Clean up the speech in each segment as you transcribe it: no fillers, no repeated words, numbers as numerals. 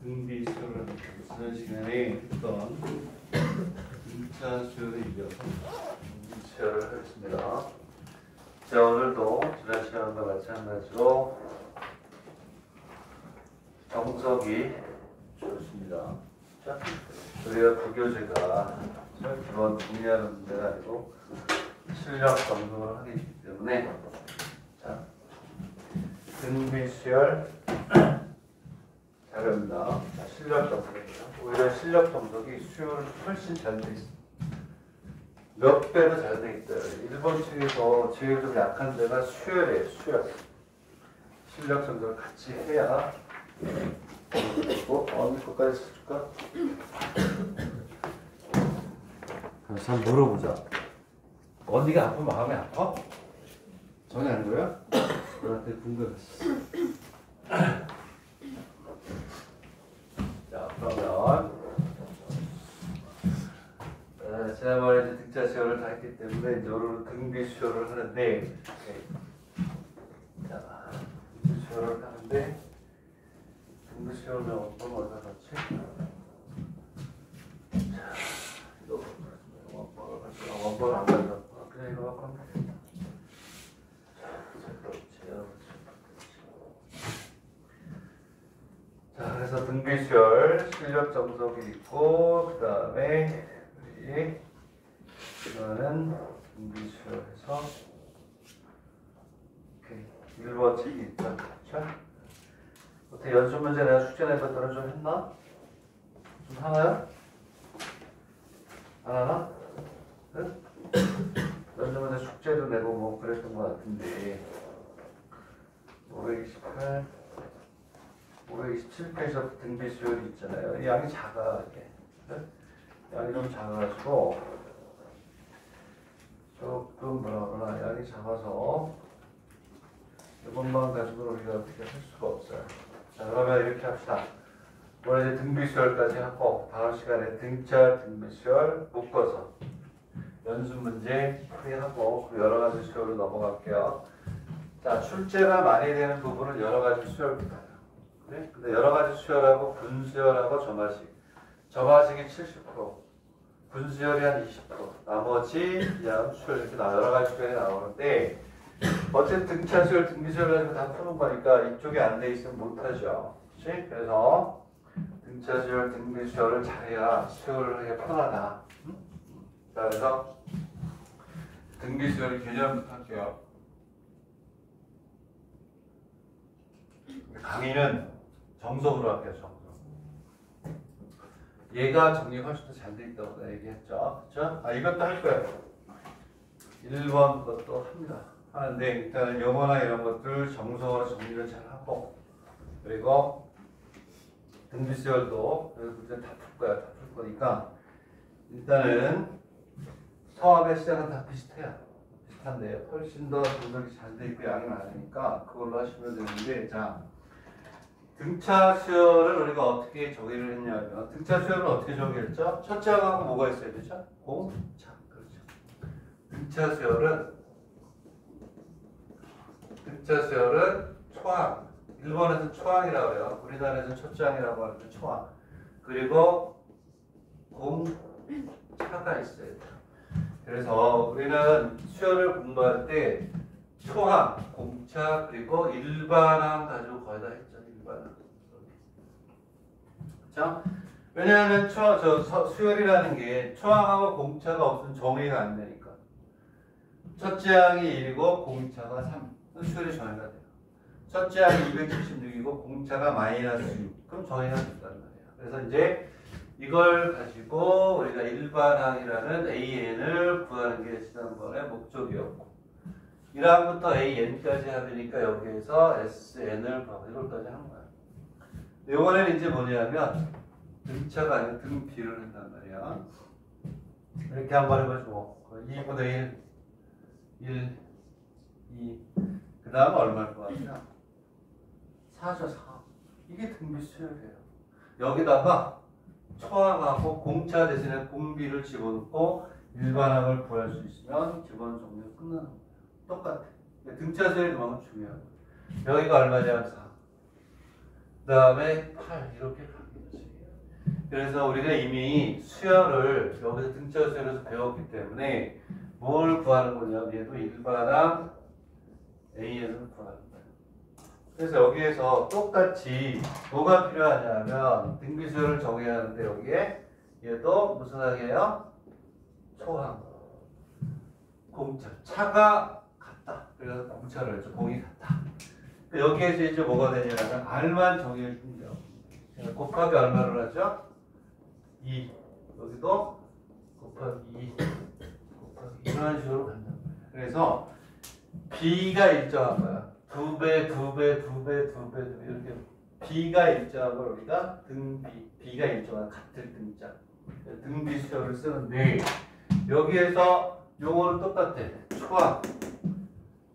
등비 수요를 지난 시간에 했던 등차 수요를 이어서 등비 수요를 하겠습니다. 자, 오늘도 지난 시간과 마찬가지로 정석이 좋습니다. 자, 우리가 부교재가 기본 정리하는 문제가 아니고 실력 점검을 하기 때문에 자, 등비수열 자료입니다. 실력 점석입니다. 오히려 실력 점석이 수요를 훨씬 잘 돼 있습니다. 몇 배도 잘 돼 있어요. 일본 측에서 제일 좀 약한 데가 수열이에요. 수열. 실력 점석을 같이 해야 어느 것까지 써줄까? 그래서 한번 물어보자. 언니가 아프면 마음이 아파? 전혀 아니고요? 너한테 궁금했어. 자, 그러면 지난번에 이제 등차 수요를 다 했기 때문에 이제 오늘은 등비 수요를 하는데 자, 등비 수요를 하는데 등비 수요는 원본을 어디다 넣지? 자, 이거 원본을 안 가져. 그냥 이거 갖고 하면 되겠다. 자, 그래서 등비수열 실력 점석이 있고, 그 다음에 우리 이거는 등비수열에서 1번 책이 있죠. 그렇죠? 어떻게 연습 문제 내가 숙제 낸 것들은 좀 했나? 좀 하나요? 안 하나? 응? 연습 문제 숙제도 내고 뭐 그랬던 것 같은데 528 527페이지부터 등비 수열이 있잖아요. 이 양이 작아, 이게. 네? 양이 좀 작아가지고, 조금 뭐라 그러나, 양이 작아서, 이것만 가지고 우리가 어떻게 할 수가 없어요. 자, 그러면 이렇게 합시다. 오늘 이제 등비 수열까지 하고, 다음 시간에 등차, 등비 수열 묶어서, 연습 문제 풀이하고, 여러 가지 수열로 넘어갈게요. 자, 출제가 많이 되는 부분은 여러 가지 수열부터. 네? 근데 여러 가지 수열하고 분수열하고 점화식. 점화식이 70%, 분수열이 한 20%, 나머지 그냥 수열 이렇게 여러 가지 수열이 나오는데 어쨌든 등차 수열, 등비수열 가지고 다 푸는 거니까 이쪽에 안 돼 있으면 못하죠. 그치? 그래서 등차 수열, 등비수열을 잘해야 수열을 하기가 편하다. 자, 그래서 등비수열 개념부터 할게요. 강의는 정석으로 할게요, 정석. 얘가 정리가 훨씬 더 잘 돼 있다고 내가 얘기했죠. 그쵸? 아, 이것도 할 거예요. 1번 것도 합니다. 하는데, 일단은 영어나 이런 것들 정석으로 정리를 잘 하고, 그리고 등비수열도 문제 다 풀 거야. 다 풀 거니까, 일단은 서합의 시작은 다 비슷해요. 비슷한데, 훨씬 더 분석이 잘 돼 있고 양이 많으니까, 그걸로 하시면 되는데, 자. 등차 수열을 우리가 어떻게 정의를 했냐면 등차 수열을 어떻게 정의했죠? 첫째 항하고 뭐가 있어야 되죠? 공차. 그렇죠. 등차 수열은 초항. 일본에서는 초항이라고 해요. 우리나라에서는 첫째 항이라고 하는데 초항. 그리고 공차가 있어야 돼요. 그래서 우리는 수열을 공부할 때 초항, 공차, 그리고 일반항 가지고 거의 다 했죠. 그렇죠? 왜냐하면 수열이라는 게 초항하고 공차가 없으면 정의가 안 되니까. 첫째 항이 1이고 공차가 3. 수열이 정의가 돼요. 첫째 항이 276이고 공차가 마이너스 6. 그럼 정의가 된다는 말이에요. 그래서 이제 이걸 가지고 우리가 일반항이라는 AN을 구하는 게 지난번에 목적이었고 1항부터 AN까지 하니까 여기에서 SN을 구하고 이걸까지 한 거야. 이번에는 이제 뭐냐면 등차가 아니라 등비를 한단 말이야. 이렇게 한번 해보죠. 2분의 1, 2. 그 다음에 얼마일 것 같아요? 4죠, 4. 이게 등비 수열이에요. 여기다가 초항하고 공차 대신에 공비를 집어넣고 일반항을 구할 수 있으면 기본 정리가 끝나는 거예요. 똑같아. 등차 수열이 그만큼 중요하고. 여기가 얼마냐? 4. 그 다음에 8 이렇게 갑니다. 그래서 우리가 이미 수열을 여기서 등차 수열에서 배웠기 때문에 뭘 구하는 거냐? 얘도 일반항 AN을 구하는 거예요. 그래서 여기에서 똑같이 뭐가 필요하냐면 등비수열을 정해야 하는데 여기에 얘도 무슨 항이에요? 초항. 공차. 차가 같다. 그래서 공차를 해서 공이 같다. 여기에서 이제 뭐가 되냐면 R만 정의해 주면 돼요. 곱하기 얼마를 하죠? 2. 여기도 곱하기 2. 곱하기 이런 식으로 간단 말이에요. 그래서 B가 일정한 거야. 2배, 2배, 2배, 2배 이렇게 B가 일정한 걸 우리가 등비, B가 일정한 같은 등자. 등비 수열을 쓰는데 여기에서 요거는 똑같아. 초항,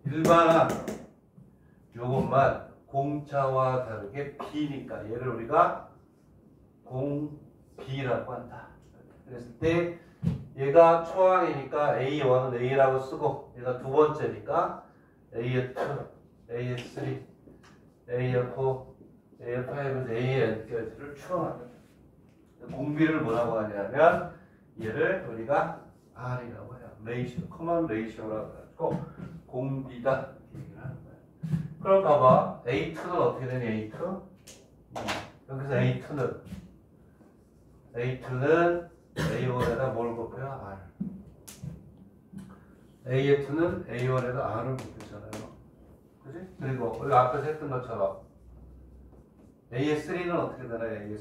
일반항 요것만 공차와 다르게 B니까 얘를 우리가 공B라고 한다. 그랬을 때 얘가 초항이니까 A1은 A라고 쓰고 얘가 두 번째니까 AF2, AF3, AF4, AF5에서 AN까지를 추론하는 공비를 뭐라고 하냐면 얘를 우리가 R이라고 해요. 레이시오, 커먼 레이시오라고 해가지고 공비다 얘기를 하는 거예요. 그럼 봐봐. A2는 어떻게 되니? A2? 여기서 A2는 A1에다 뭘 곱해요? R. AF2는 A1에다 R을 곱했잖아요. 그지? 그리고 우리가 앞에서 했던 것처럼 AS3는 어떻게 되나요?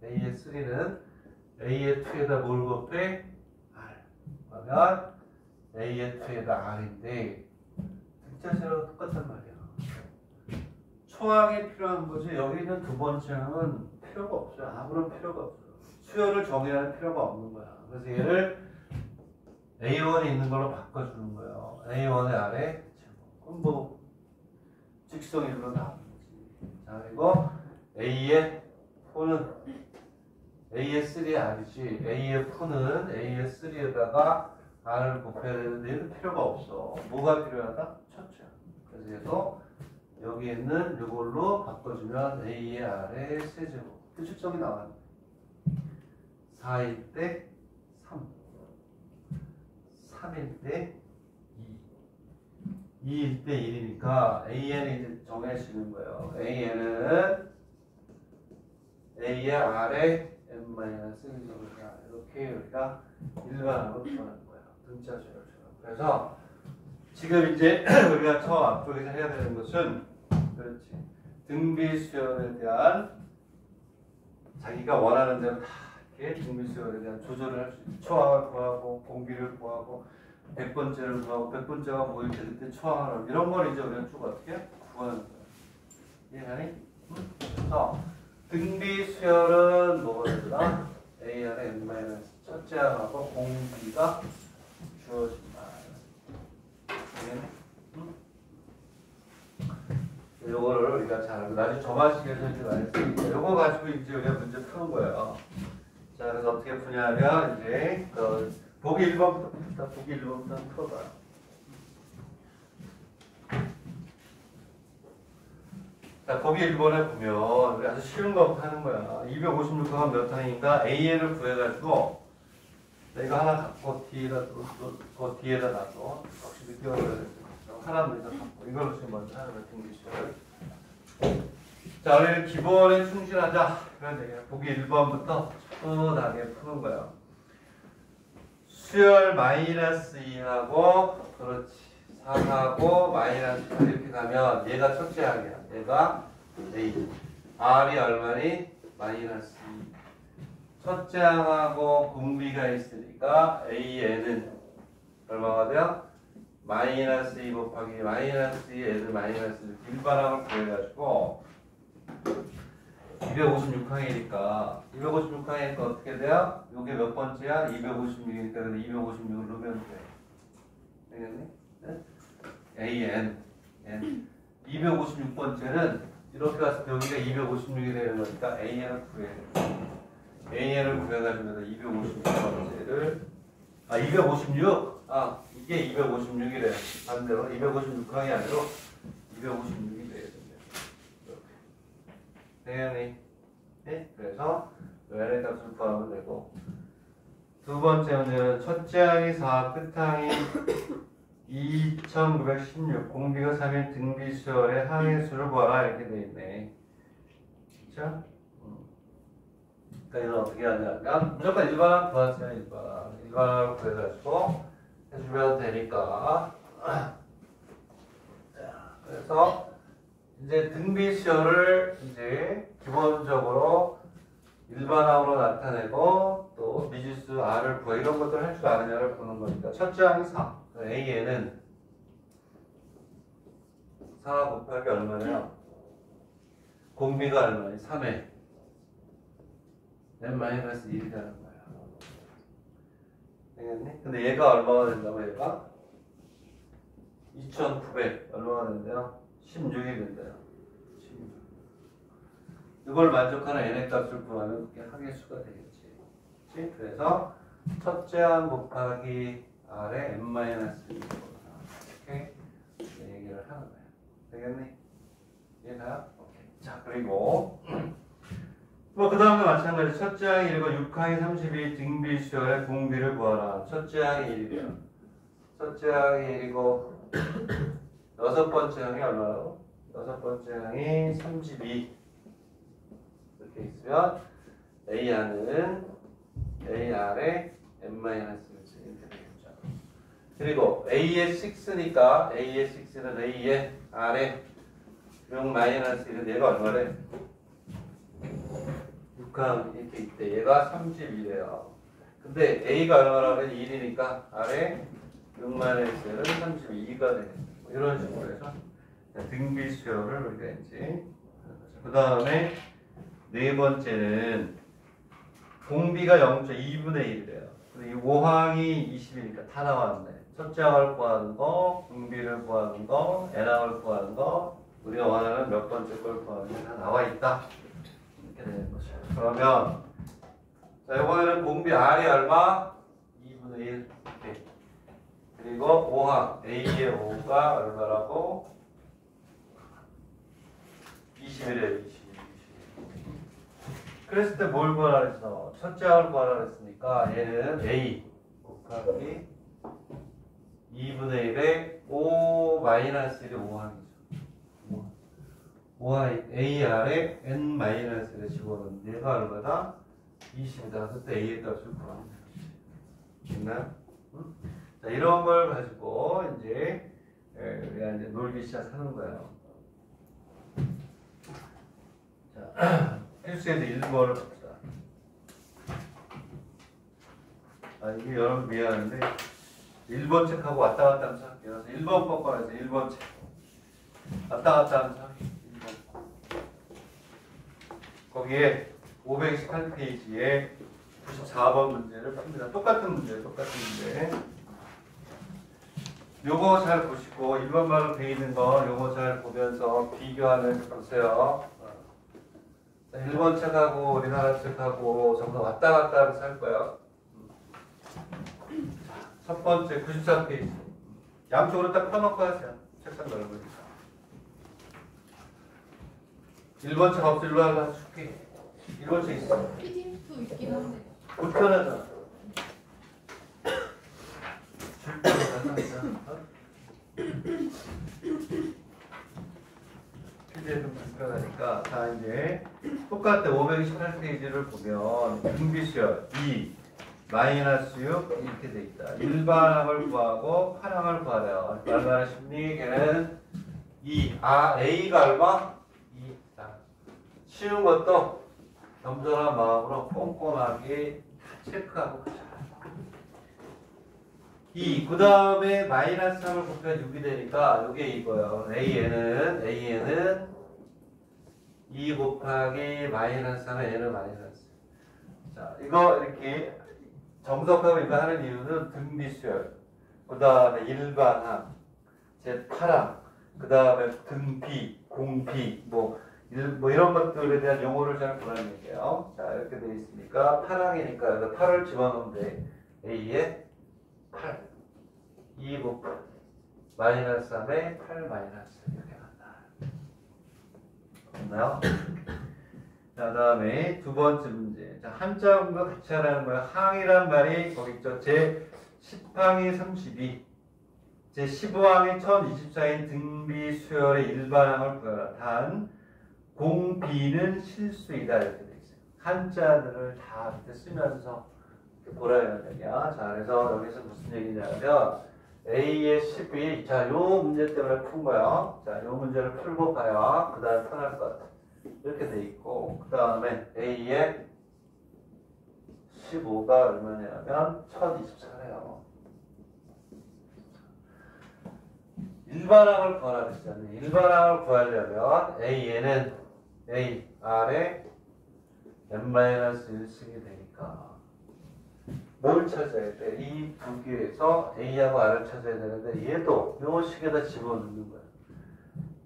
AS3는 AF2에다 뭘 곱해? R. 그러면 AF2에다 R인데 등차수열하고 똑같단 말이야. 초항이 필요한 거지 여기 있는 두 번째 항은 필요가 없어요. 아무런 필요가 없어요. 수열을 정해야 할 필요가 없는 거야. 그래서 얘를 A1에 있는 걸로 바꿔주는 거예요. A1의 아래 그럼 뭐 직성일로 나오는 거지. 자 그리고 A의 4는 AS3의 R이지 AF4는 AS3에다가 R을 곱해야 되는데 얘는 필요가 없어. 뭐가 필요하다? 첫째. 그래서 얘도 여기 있는 이걸로 바꿔주면 A의 R의 세제곱. 규칙성이 나왔네. 4일 때 3. 3일 때 2. 2일 때 1이니까 AN이 이제 정해지는 거예요. AN은 A의 R의 n-1제곱이다. 이렇게 우리가 일반으로 표현하는 거예요. 등차 수열을. 그래서 지금 이제 우리가 처음 앞쪽에서 해야 되는 것은 그렇지. 등비 수열에 대한 자기가 원하는 대로 다 이렇게 등비 수열에 대한 조절을 할 수 있고 초항을 구하고 공비를 구하고 100번째를 구하고 100번째가 모일 때 그때 초항을 하고 이런 걸 이제 우리가 쭉 어떻게 구하는 거예요. 이해가니? 그래서 등비 수열은 뭐가 되더라? AR의 n- 첫째 항하고 공비가 주어진다. 요거를 우리가 잘 알고 나중에 저만식에서 이제 많이 쓰니까 요거 가지고 이제 우리가 문제 푸는 거예요. 자 그래서 어떻게 푸냐면 이제 보기 1번부터 풉시다. 보기 1번부터 풀어봐요. 자 거기 1번에 보면 우리 아주 쉬운 거부터 하는 거야. 256호가 몇 항인가 AN을 구해가지고 내가 하나 갖고 뒤에다 또 뒤에다 놔둬. 혹시 느껴보면 하나 먼저 갖고 이걸로 지금 먼저 하는 거야. 등기수열. 자 우리는 기본에 충실하자. 그런 얘기야. 보기 1번부터 푸근하게 푸는 거야. 수열 마이너스 2하고 그렇지 4하고 마이너스 8 이렇게 가면 얘가 첫째 항이야. 얘가 A. R이 얼마니? 마이너스 2. 첫째 항하고 공비가 있으니까 AN은 얼마가 돼요? 마이너스 2 곱하기 마이너스 2 N은 마이너스 1 일반항을 구해가지고 256항이니까 256항이니까 어떻게 돼요? 이게 몇 번째야? 256이니까 256을 넣으면 돼. 되겠니? 네? AN N 256번째는 이렇게 가서 여기가 256이 되는 거니까 AN을 구해야 돼. AN을 구해가지고 256번째를 256? 이게 256이래. 반대로 256항이 아니고 256이 돼야 된다. 이렇게. 당연히 네? 그래서 n의 값을 구하면 되고 두 번째 문제는 첫째 항이 4, 끝항이 2916, 공비가 3인 등비수열의 항의 수를 구하라 이렇게 돼 있네. 그쵸? 그러니까 이건 어떻게 하냐면 무조건 일반항 구하세요. 일반항을 구해가지고 해주면 되니까. 자, 그래서 이제 등비수열을 이제 기본적으로 일반항으로 나타내고 또 미지수 R을 구해 이런 것들을 할 줄 아느냐를 보는 거니까 첫째 항이 4, A에는 4 곱하기 얼마냐? 공비가 얼마냐? 3에 n-1이 되는 거야. 되겠니? 근데 얘가 얼마가 된다고 얘가? 2900 얼마가 된대요? 16이 된대요. 16. 이걸 만족하는 n의 값을 구하면 그게 항의 수가 되겠지. 그치? 그래서 첫째 항 곱하기 r에 n-1 이렇게 얘기를 하는 거야. 되겠니? 얘가 오케이. 자, 그리고 뭐 그 다음에 마찬가지 첫째 항이 1이고 6항이 32 등비수열의 공비를 구하라. 첫째 항이 1이래요. 첫째 항이 1이고 여섯 번째 항이 얼마라고? 여섯 번째 항이 32 이렇게 있으면 A항은 AR에 n-1을 이렇게 되겠죠. 그리고 A의 6니까 A의 6는 A의 R에 6-1은 얘가 얼마래? 6항 이렇게 있대. 얘가 32래요. 근데 A가 얼마라고 해? 1이니까 R에 6-1은 32가 되겠죠. 뭐 이런 식으로 해서 등비수열을 우리가 이제 그 다음에 네 번째는 공비가 0.2분의 1이래요. 이 5항이 20이니까 다 나왔네. 첫째 항을 구하는 거, 공비를 구하는 거, n항을 구하는 거, 우리가 원하는 몇 번째 걸 구하는 게 다 나와 있다. 이렇게 되는 거죠. 그러면 자, 이번에는 공비 R이 얼마? 2분의 1. 오케이. 그리고 5항 A의 5가 얼마라고? 21이에요. 20. 그랬을 때 뭘 구하라 그랬어? 첫째 항을 구하라 그랬으니까 얘는 A 곱하기 2분의 1에 5-1의 5항이죠. 5항 AR에 n-1을 집어넣는 얘가 얼마다? 20이다. 그때 A의 값을 구하면 되지. 됐나요? 응? 자, 이런 걸 가지고 이제 우리가 이제 놀기 시작하는 거예요. 자, 필수에서 1번을 봅시다. 아, 이게 여러분 미안한데 1번 책하고 왔다 갔다 하면서 할게요. 1번 뻔뻔해서 1번 책 왔다 갔다 하면서 할게요. 1번. 거기에 518페이지에 94번 문제를 풉니다. 똑같은 문제. 요거 잘 보시고 1번 말로 돼 있는 거 요거 잘 보면서 비교하면서 보세요. 1번 책하고 우리나라 책하고 전부 다 왔다 갔다 하면서 할 거예요. 첫 번째 94페이지. 양쪽으로 딱 펴놓고 하세요. 책상 넓으니까. 1번 책 없어. 일로 하려 줄게. 1번 책 있어. PDF도 있긴 한데. 불편하잖아. 줄 때로 가서 PDF는 불편하니까. 자, 이제 똑같아. 528페이지를 보면 등비수열 2 마이너스 6 이렇게 돼 있다. 일반항을 구하고 파항을 구하래요. 얼마나 쉽니? 걔는 2. A가 얼마? 2. 자, 쉬운 것도 겸손한 마음으로 꼼꼼하게 체크하고 가자. 2. 그 다음에 마이너스 3을 곱하면 6이 되니까 이게 이거예요. A에는 2 곱하기 마이너스 3의 N은 마이너스. 자, 이거 이렇게 정석하고 이거 하는 이유는 등비수열, 그 다음에 일반항, 제8항, 그 다음에 등비, 공비, 뭐 이런 것들에 대한 용어를 잘 보라는 얘기예요. 자, 이렇게 되어 있으니까 8항이니까 여기다 8을 집어넣으면 돼. A에 8, 2 곱하기 마이너스 3에 8 마이너스 이렇게 간다. 됐나요? 자, 다음에 두 번째 문제. 자, 한자음과 같이 하라는 거야. 항이란 말이 거기 있죠. 제 10항이 32, 제 15항이 1024인 등비 수열의 일반항을 구하라. 단 공비는 실수이다 이렇게 돼 있어요. 한자들을 다 이렇게 쓰면서 이렇게 보라는 얘기야. 자, 그래서 여기서 무슨 얘기냐면 A의 12. 자, 요 문제 때문에 푼 거야. 자, 요 문제를 풀고 가야 그 다음 편할 것 같아. 이렇게 돼 있고, 그 다음에 A의 15가 얼마냐면 1024래요. 일반항을 구하라 그랬잖아요. 일반항을 구하려면 A에는 A, R에 n-1 쓰게 되니까 뭘 찾아야 돼? 이 두 개에서 A하고 R을 찾아야 되는데 얘도 요 식에다 집어넣는 거야.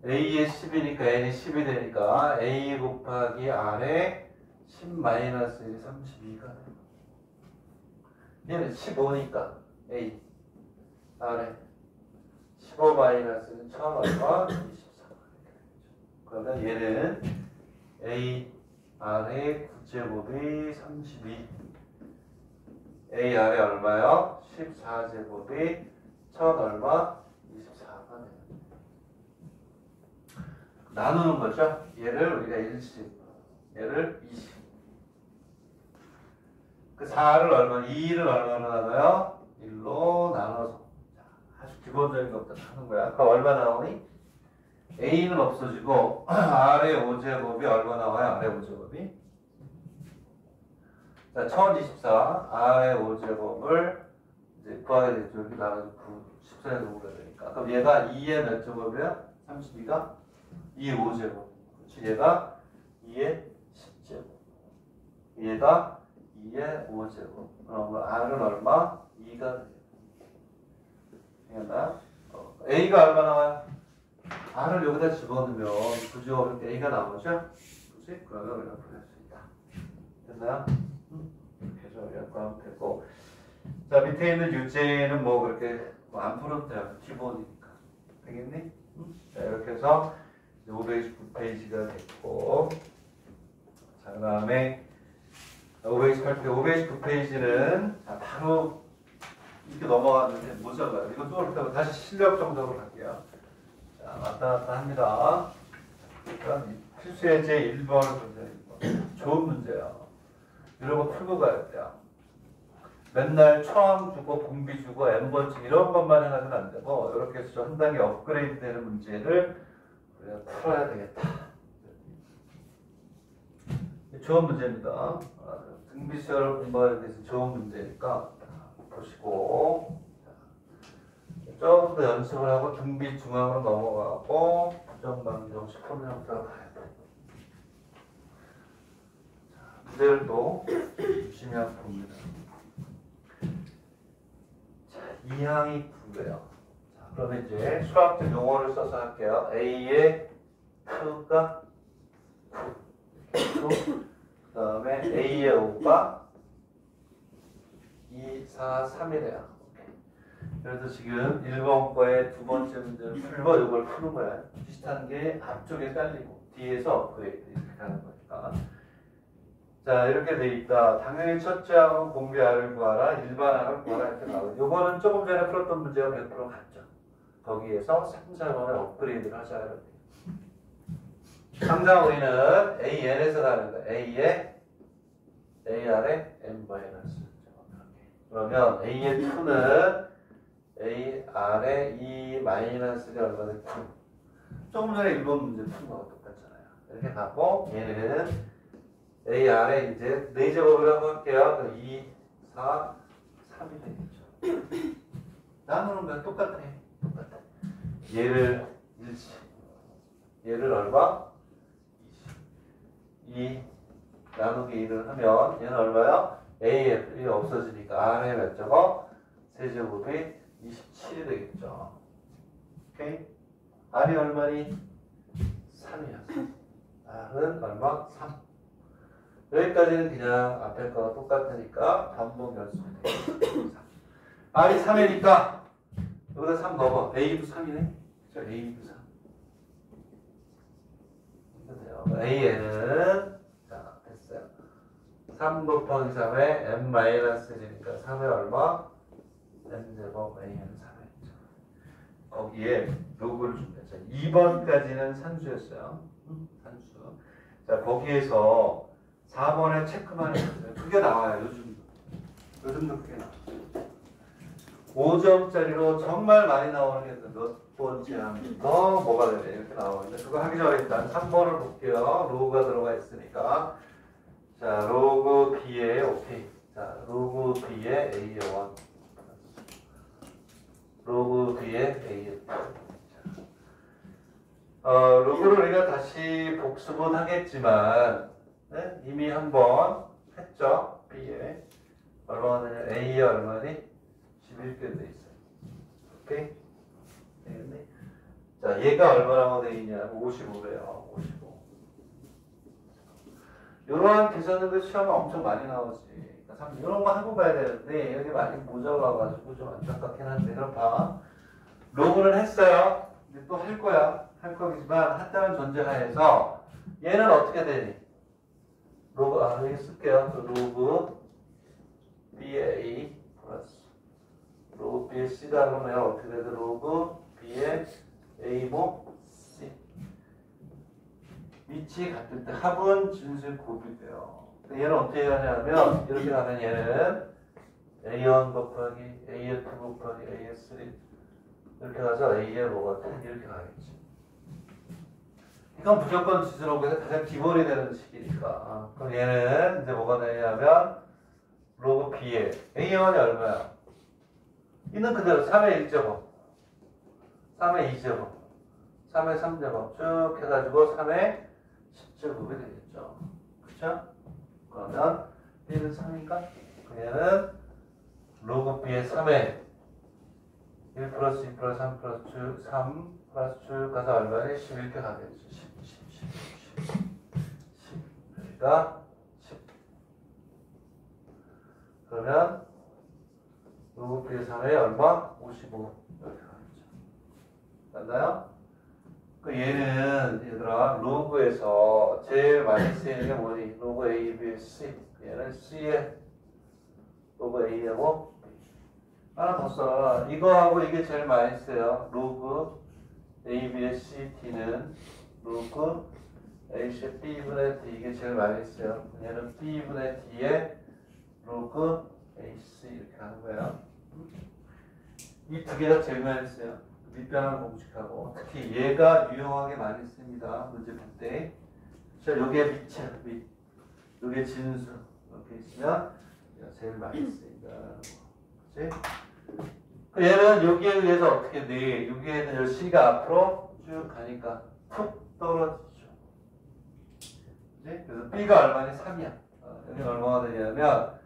A의 10이니까 N이 10이 되니까 A 곱하기 R에 10-1이 32가 돼요. 얘는 15니까 A, R에 15 마이너스는 1000 얼마? 24. 그러면 얘는 A, R의 9제곱이 32. A, R의 얼마요? 14제곱이 1000 얼마? 24가 돼요. 나누는 거죠. 얘를 우리가 1씩, 얘를 2씩. 그 4를 얼마, 2를 얼마로 나눠요? 1로 나눠서. 아주 기본적인 것부터 하는 거야. 아까 얼마 나오니? A는 없어지고 R의 5제곱이 얼마 나와요? R의 5제곱이? 자, 1024 R의 5제곱을 이제 구하게 되죠. 여기 나가서 14에서 5가 되니까. 그럼 얘가 2의 몇 제곱이야? 32가? 2의 5제곱. 그렇지. 얘가 2의 10제곱. 얘가 2의 5제곱. 그럼 R은 얼마? 2가 돼요. A가 얼마 나와요? R을 여기다 집어넣으면 그죠? A가 나오죠? 그치? 그러면 우리가 구할 수 있다. 됐나요? 이렇게 해서 우리가 구하면 되고. 자, 밑에 있는 유제는 뭐 그렇게 안 풀어도 돼요. 기본이니까. 되겠니? 자, 이렇게 해서 529페이지가 됐고. 자, 그 다음에 529페이지는 바로 이렇게 넘어갔는데 못 잡아요. 이거 또 그렇다고 다시 실력 정도로 갈게요. 자, 왔다 갔다 합니다. 일단 필수의 제 1번을 보세요. 좋은 문제야. 이런 거 풀고 가야 돼요. 맨날 초항 주고 공비 주고 n번쯤 이런 것만 해가지고는 안 되고 이렇게 해서 한 단계 업그레이드 되는 문제를 우리가 풀어야 되겠다. 좋은 문제입니다. 등비수열을 공부하는 데서 좋은 문제니까 보시고 조금 더 연습을 하고 등비 중앙으로 넘어가고 부정방정식 푸는 형태로 가야 돼. 문제를 또 열심히 한번 봅니다. 자, 2항이 9예요. 자, 그러면 이제 수학적 용어를 써서 할게요. A의 Q가 9, 그 다음에 A의 5가 2, 4, 3이래요. 그래서 지금 1번 거의 두 번째 문제를 풀고 이걸 푸는 거야. 비슷한 게 앞쪽에 깔리고 뒤에서 업그레이드 이렇게 가는 거니까. 자, 이렇게 돼 있다. 당연히 첫째 항은 공비 R을 구하라, 일반 R을 구하라 이렇게 나오고. 요거는 조금 전에 풀었던 문제가 100% 같죠. 거기에서 3, 4번에 업그레이드를 하자 이렇게. 항상 우리는 AN에서 가는 거야. A의 AR의 n-. 그러면 A의 2는 AR의 2-가 얼마나 9. 조금 전에 1번 문제 푼 거랑 똑같잖아요. 이렇게 가고 얘는 AR의 이제 4제곱이라고 할게요. 그럼 2, 4, 3이 되겠죠. 나누는 건 똑같아. 똑같아. 얘를 1씩. 얘를 얼마? 2 나누기 1을 하면 얘는 얼마야? A의 없어지니까 R의 몇 제곱? 세제곱이 27이 되겠죠. 오케이? R이 얼마니? 3이야. R은 얼마? 3. 여기까지는 그냥 앞에 거가 똑같으니까 반복 연습이 되겠죠. R이 3이니까 여기다 3 넣어. A도 3이네. 그렇죠? A도 3. 이거 돼요. AN은 자, 3 곱하기 3에 n 마이너스 지니까 3에 얼마? n제곱 a는 3에 거기에 로그를 준다. 자, 2번까지는 산수였어요. 산수. 자, 거기에서 4번에 체크만 해주세요. 크게 나와요. 요즘도 크게 나와요. 5점짜리로 정말 많이 나오는 게 몇 번째 하면서 뭐가 되냐 이렇게 나오는데 그거 하기 전에 일단 3번을 볼게요. 로그가 들어가 있으니까 자 로그 b의 오케이. 자 로그 b의 a의 1 로그 b의 a의 2 로그를 우리가 다시 복습은 하겠지만 네? 이미 한번 했죠. b에 얼마나 되냐 a의 얼마니? 11개 돼 있어요. 오케이? 되겠네. 자, 얘가 얼마라고 돼 있냐? 55래요. 55. 이러한 계산들도 시험에 엄청 많이 나오지. 그러니까 이런 거 하고 봐야 되는데 여기 많이 모자라가지고 좀 안타깝긴 한데 그럼 봐. 로그는 했어요. 근데 또 할 거야. 할 거지만 한다는 전제하에서 얘는 어떻게 되니? 로그 여기 쓸게요. 로그 BA 플러스 로그 B의 C다 그러면 어떻게 되죠? 로그 B의 A모 C 위치 같을 때 합은 진수의 곱이 돼요. 얘는 어떻게 가냐면 이렇게 가면 얘는 A1 곱하기 A의 2 곱하기 A의 3 이렇게 가서 A의 뭐가 돼? 이렇게 가겠지. 이건 무조건 지수로그에서 가장 기본이 되는 식이니까 그럼 얘는 이제 뭐가 되냐면 로그 B의 A1이 얼마야? 있는 그대로 3의 1제곱 3의 2제곱 3의 3제곱 쭉 해가지고 3의 10제곱이 되겠죠. 그쵸? 그러면 B는 3인가? 그녀는 로그 B의 3의 1 플러스 2 플러스 3 플러스 2 3 플러스 2 가서 얼마니? 10 이렇게 가겠죠. 10 그러니까 10 그러면 로그 B의 3의 얼마? 55 이렇게 가겠죠. 맞나요? 그 얘는 얘들아 로그에서 제일 많이 쓰이는 게 뭐니? 로그 A, B, C 얘는 C에 로그 A하고 B 하나 더 써. 이거하고 이게 제일 많이 써요. 로그 A, B의 C, D는 로그 A의 B분의 D 이게 제일 많이 써요. 얘는 B분의 D에 로그 AC 이렇게 하는 거예요. 이 두 개가 제일 많이 써요. 밑변환 공식하고 특히 얘가 유용하게 많이 씁니다. 문제 풀 때. 자, 요게 밑, 요게 진수 이렇게 있으면 얘가 제일 많이 쓰인다. 그치? 얘는 여기에 의해서 어떻게 돼? 여기에는 C가 앞으로 쭉 가니까 툭 떨어지죠. 그치? 그래서 B가 얼마니? 3이야. 여기 얼마가 되냐면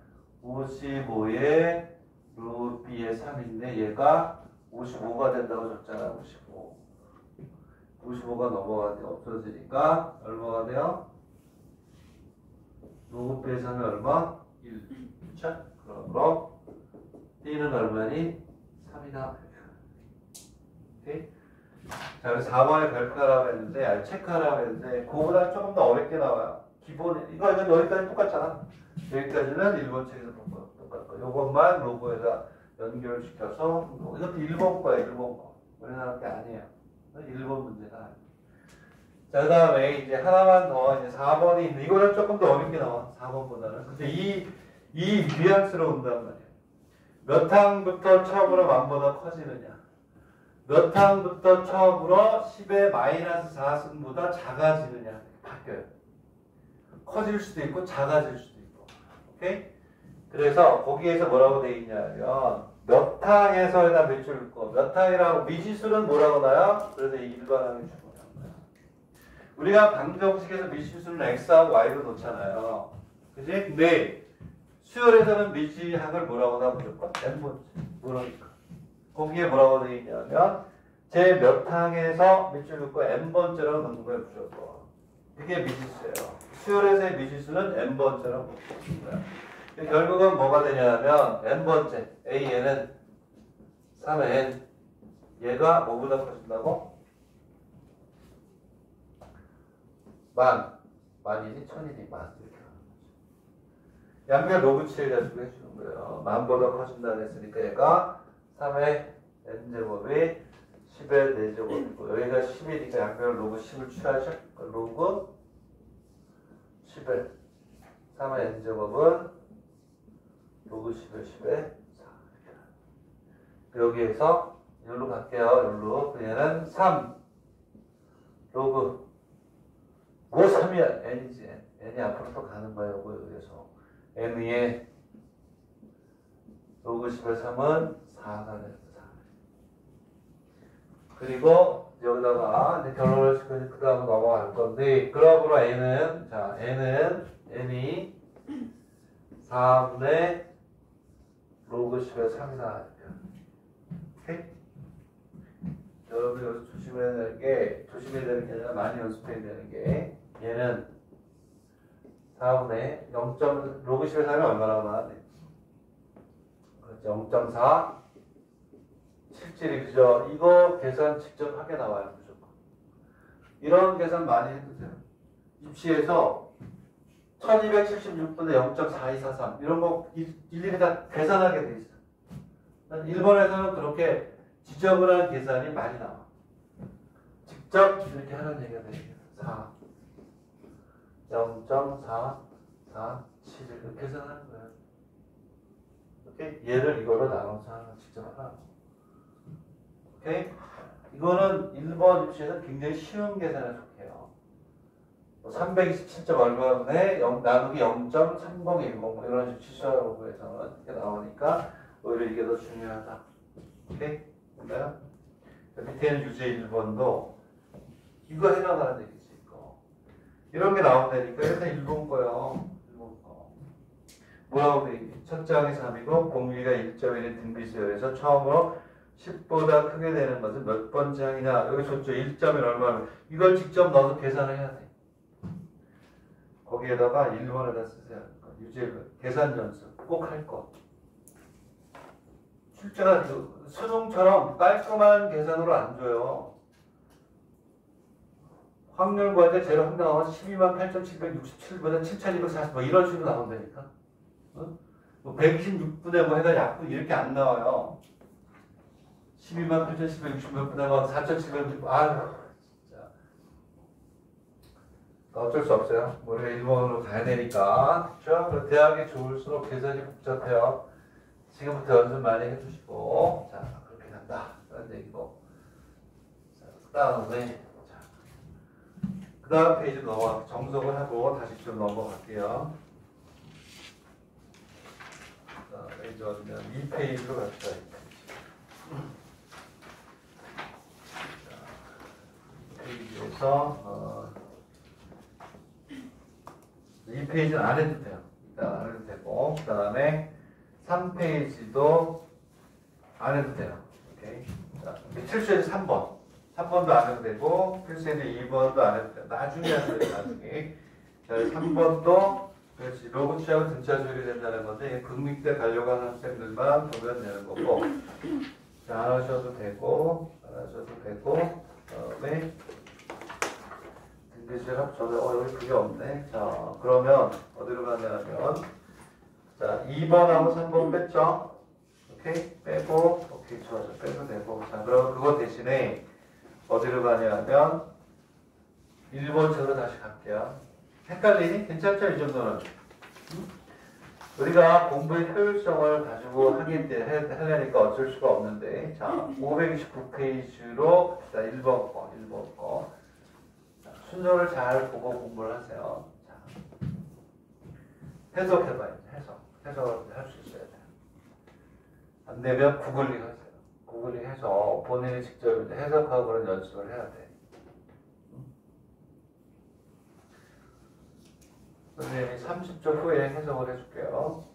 55에 로그 B의 3인데 얘가 55가 된다고 줬잖아. 55가 넘어가니까 없어지니까 얼마가 돼요? 로그 B의 3이 얼마? 1. 그쵸? 그럼 B는 얼마니? 3이다. 오케이? 자, 그래서 4번에 별표하라고 했는데, 체크하라고 했는데, 그거보다 조금 더 어렵게 나와요. 기본, 이거 여기까지 똑같잖아. 여기까지는 일본 책에서 똑같고, 요것만 로고에다 연결시켜서, 이것도 일본 거야, 일본 거. 우리나라 게 아니에요. 일본 문제가 아니에요. 자, 그 다음에 이제 하나만 더, 이제 4번이 있는데, 이거는 조금 더 어렵게 나와, 4번보다는. 근데 이 뉘앙스로 온단 말이에요. 몇 항부터 처음으로 만보다 커지느냐. 몇 항부터 처음으로 10의 마이너스 4승보다 작아지느냐. 바뀌어요. 커질 수도 있고, 작아질 수도 있고. 오케이? 그래서 거기에서 뭐라고 돼 있냐면, 몇 항에서에다 몇 줄 있고, 몇 항이라고, 미지수는 뭐라고 나요? 그래서 이 일반항이 중요한 거야. 우리가 방정식에서 미지수는 x하고 y로 놓잖아요. 그지? 근데 수열에서는 미지항을 뭐라고 나 무조건 n번째. 뭐라니까. 거기에 뭐라고 돼 있냐면, 제 몇 항에서 몇 줄 있고, n번째라고 넣는 거예요, 무조건. 이게 미지수예요. 수열에서의 미지수는 n번째라고 놓는 거야. 결국은 뭐가 되냐면 n번째 a는 3의 n 얘가 뭐보다 커진다고? 만이지 천이지 만 이렇게 하는 거죠. 양변 로그 7 가지고 해주는 거예요. 만보다 커진다 그랬으니까 얘가 3의 n제곱이 10의 4제곱이고 여기가 10이니까 양변 로그 10을 취하죠. 로그 10의 3의 n제곱은 로그 10의 10의 4. 여기에서 여기로 갈게요. 여기로. 얘는 3 로그 뭐 3이야? n이지. n이 앞으로 또 가는 거예요. 여기에서 n의 로그 10의 3은 4가 되는 4. 그리고 여기다가 이제 결론을 짓고 그 다음으로 넘어갈 건데 그러므로 n은 자 n이 4분의 로그 10의 3이 나와야 돼요. 오케이? 여러분이 여기서 조심해야 되는 게 아니라 많이 연습해야 되는 게 얘는 4분의 0. 로그 10의 3이 얼마나 나와야 돼? 0.4 실질이 그죠? 이거 계산 직접 하게 나와요. 무조건. 이런 계산 많이 해도 돼요. 입시에서 1276분의 0.4243 이런 거 일일이 다 계산하게 돼 있어. 1번에서는 그렇게 지적을 한 계산이 많이 나와. 직접 이렇게 하는 얘기가 돼요. 4 0.447 이렇게 계산하는 거예요. 오케이? 얘를 이걸로 나눠서 직접 하라고. 오케이? 이거는 1번 입시에서 굉장히 쉬운 계산에 속해요. 327점 얼마분에 나누기 0.3010 이런 식으로 치수하라고 해서는 이렇게 나오니까 오히려 이게 더 중요하다. 오케이? 뭔가요? 밑에는 유제 1번도 이거 해나가는 얘기지. 이거. 이런 게 나온다니까 일단 1번 거요. 1번 거. 뭐라고 돼 있니? 첫 장이 3이고 공비가 1.1인 등비수열에서 처음으로 10보다 크게 되는 것은 몇 번째 항이냐? 여기 줬죠. 1.1 얼마면 이걸 직접 넣어서 계산을 해야 돼. 거기에다가 1번에다 쓰세요. 유제 계산 연습 꼭 할 거. 출제가 수능처럼 깔끔한 계산으로 안 줘요. 확률 과제 제로 확 나오면 128,767보다 7,240 뭐 이런 식으로 나온다니까. 어? 126분에 뭐 해가 약분 이렇게 안 나와요. 128,760몇 분에 막 4,760 아유 진짜 어쩔 수 없어요. 뭐 우리가 일본으로 가야 되니까 그렇죠? 대학이 좋을수록 계산이 복잡해요. 지금부터 연습 많이 해주시고 자 그렇게 간다 라는 얘기고 자, 그 다음 페이지 넘어가 정석을 하고 다시 좀 넘어갈게요. 자, 페이지 어디면 2페이지로 갑시다. 자, 2페이지에서 2페이지는 안 해도 돼요. 일단 안 해도 되고 그 다음에 3페이지도 안 해도 돼요. 오케이. 자, 필수에서 3번. 3번도 안 해도 되고, 필수에서 2번도 안 해도 돼요. 나중에 하세요, 나중에. 자, 3번도, 그렇지. 로그 취하고 등차 조율이 된다는 건데, 극립대 가려고 하는 학생들만 보면 되는 거고, 자, 안 하셔도 되고, 그다음에, 등비실 합쳐서, 여기 그게 없네. 자, 그러면, 어디로 가냐면, 자, 2번하고 3번 뺐죠? 오케이? 빼고, 오케이, 좋아서 빼도 되고. 자, 그럼 그거 대신에 어디로 가냐면 1번처럼 다시 갈게요. 헷갈리니? 괜찮죠? 이 정도는. 우리가 공부의 효율성을 가지고 하려니까 어쩔 수가 없는데. 자, 529페이지로 갑시다. 1번 거. 자, 순서를 잘 보고 공부를 하세요. 자, 해석해봐요. 해석을 할 수 있어야 돼요. 안 되면 구글링 하세요. 구글링 해서 본인이 직접 해석하고 그런 연습을 해야 돼. 선생님이 30초 후에 해석을 해줄게요.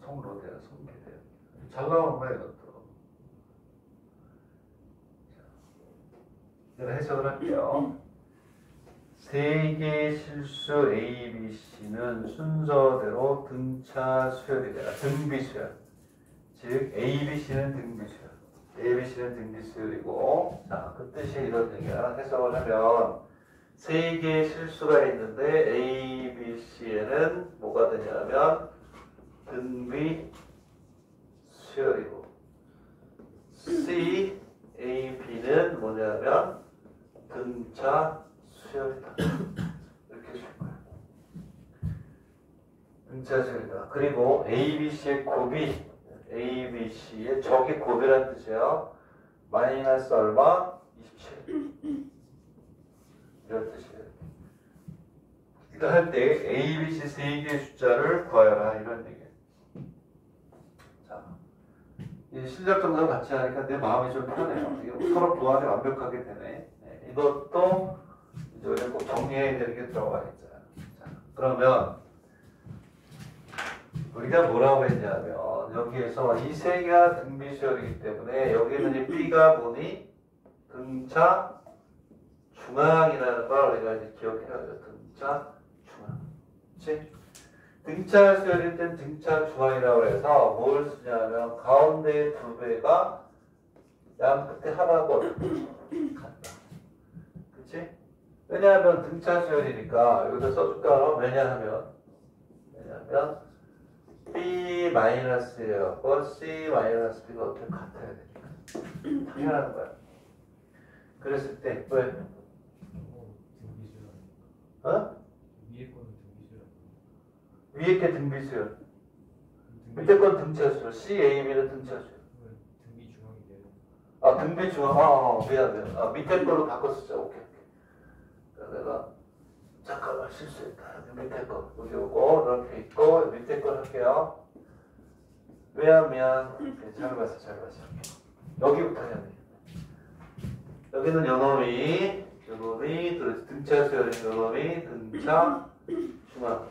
성로대요. 잘 나오는 거예요, 이것도. 이걸 해석을 할게요. 세 개의 실수 A, B, C는 순서대로 등차 수열이다. 등비 수열. 즉 A, B, C는 등비 수열. A, B, C는 등비 수열이고, 자, 그 뜻이 이런 얘기야. 해석을 하면 세 개의 실수가 있는데 A, B, C에는 뭐가 되냐면 등비 수열이고, C, A, B는 뭐냐면 등차 수열이다. 이렇게 줄 거야. 등차 수열이다. 그리고 A, B, C의 곱이 A, B, C의 적이 곱이라는 뜻이에요. 마이너스 얼마? 27. 이런 뜻이에요. 이거 할 때 A, B, C 세 개의 숫자를 구하여라 이런 얘기예요. 자, 이 실력 정도 같이 하니까 내 마음이 좀 편해요. 이거 서로 부합이 완벽하게 되네. 네, 이것도 이제 우리가 꼭 정리해야 되는 게 들어가 있잖아요. 자, 그러면 우리가 뭐라고 했냐면 여기에서 이 세 개가 등비수열이기 때문에 여기는 이 B가 뭐니? 등차 중앙이라는 걸 우리가 이제 기억해야 돼요. 등차 중앙. 그치? 등차 수열일 땐 등차 중앙이라고 해서 뭘 쓰냐면 가운데 두 배가 양 끝에 하나고 같다. 그치? 왜냐하면 등차 수열이니까 여기서 써줄까? 왜냐하면 B-A하고 C-B가 어떻게 같아야 되니까. 당연한 거야. 그랬을 때, 왜? 어? 위에 거는 등비수열. 위에 게 등비수열. 밑에 건 등차수열. C-A-B는 등차수열. 등비 중앙이 돼요. 아, 등비 중앙. 미안. 아, 밑에 걸로 바꿔 쓰자. 오케이. 그러니까 내가, 잠깐만 실수했다. 밑에 거. 여기 오고, 이렇게 있고, 밑에 거 할게요. 왜냐면, 잘 봤어. 여기부터 해야 돼. 여기는 요놈이 등차 수열인 요놈이 등차 중앙.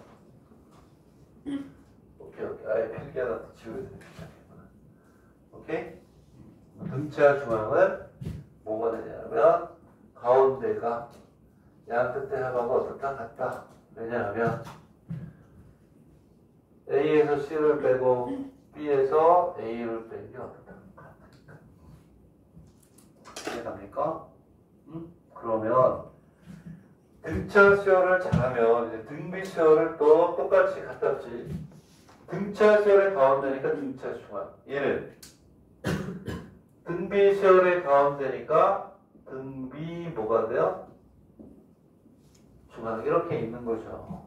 오케이. 아예 필기 하나 더 지워야 되겠다. 오케이? 등차 중앙은 뭐가 되냐면 가운데가 양 끝에 합하고 어떻다 같다. 왜냐하면 A에서 C를 빼고 B에서 A를 빼는 게 어떻다 같으니까. 이해갑니까? 그러면 등차 수열을 잘하면 이제 등비 수열을 또 똑같이 갖다 붙지. 등차 수열의 가운데니까 등차 중앙. 얘는 등비 수열의 가운데니까 등비 뭐가 돼요? 중앙. 이렇게 있는 거죠.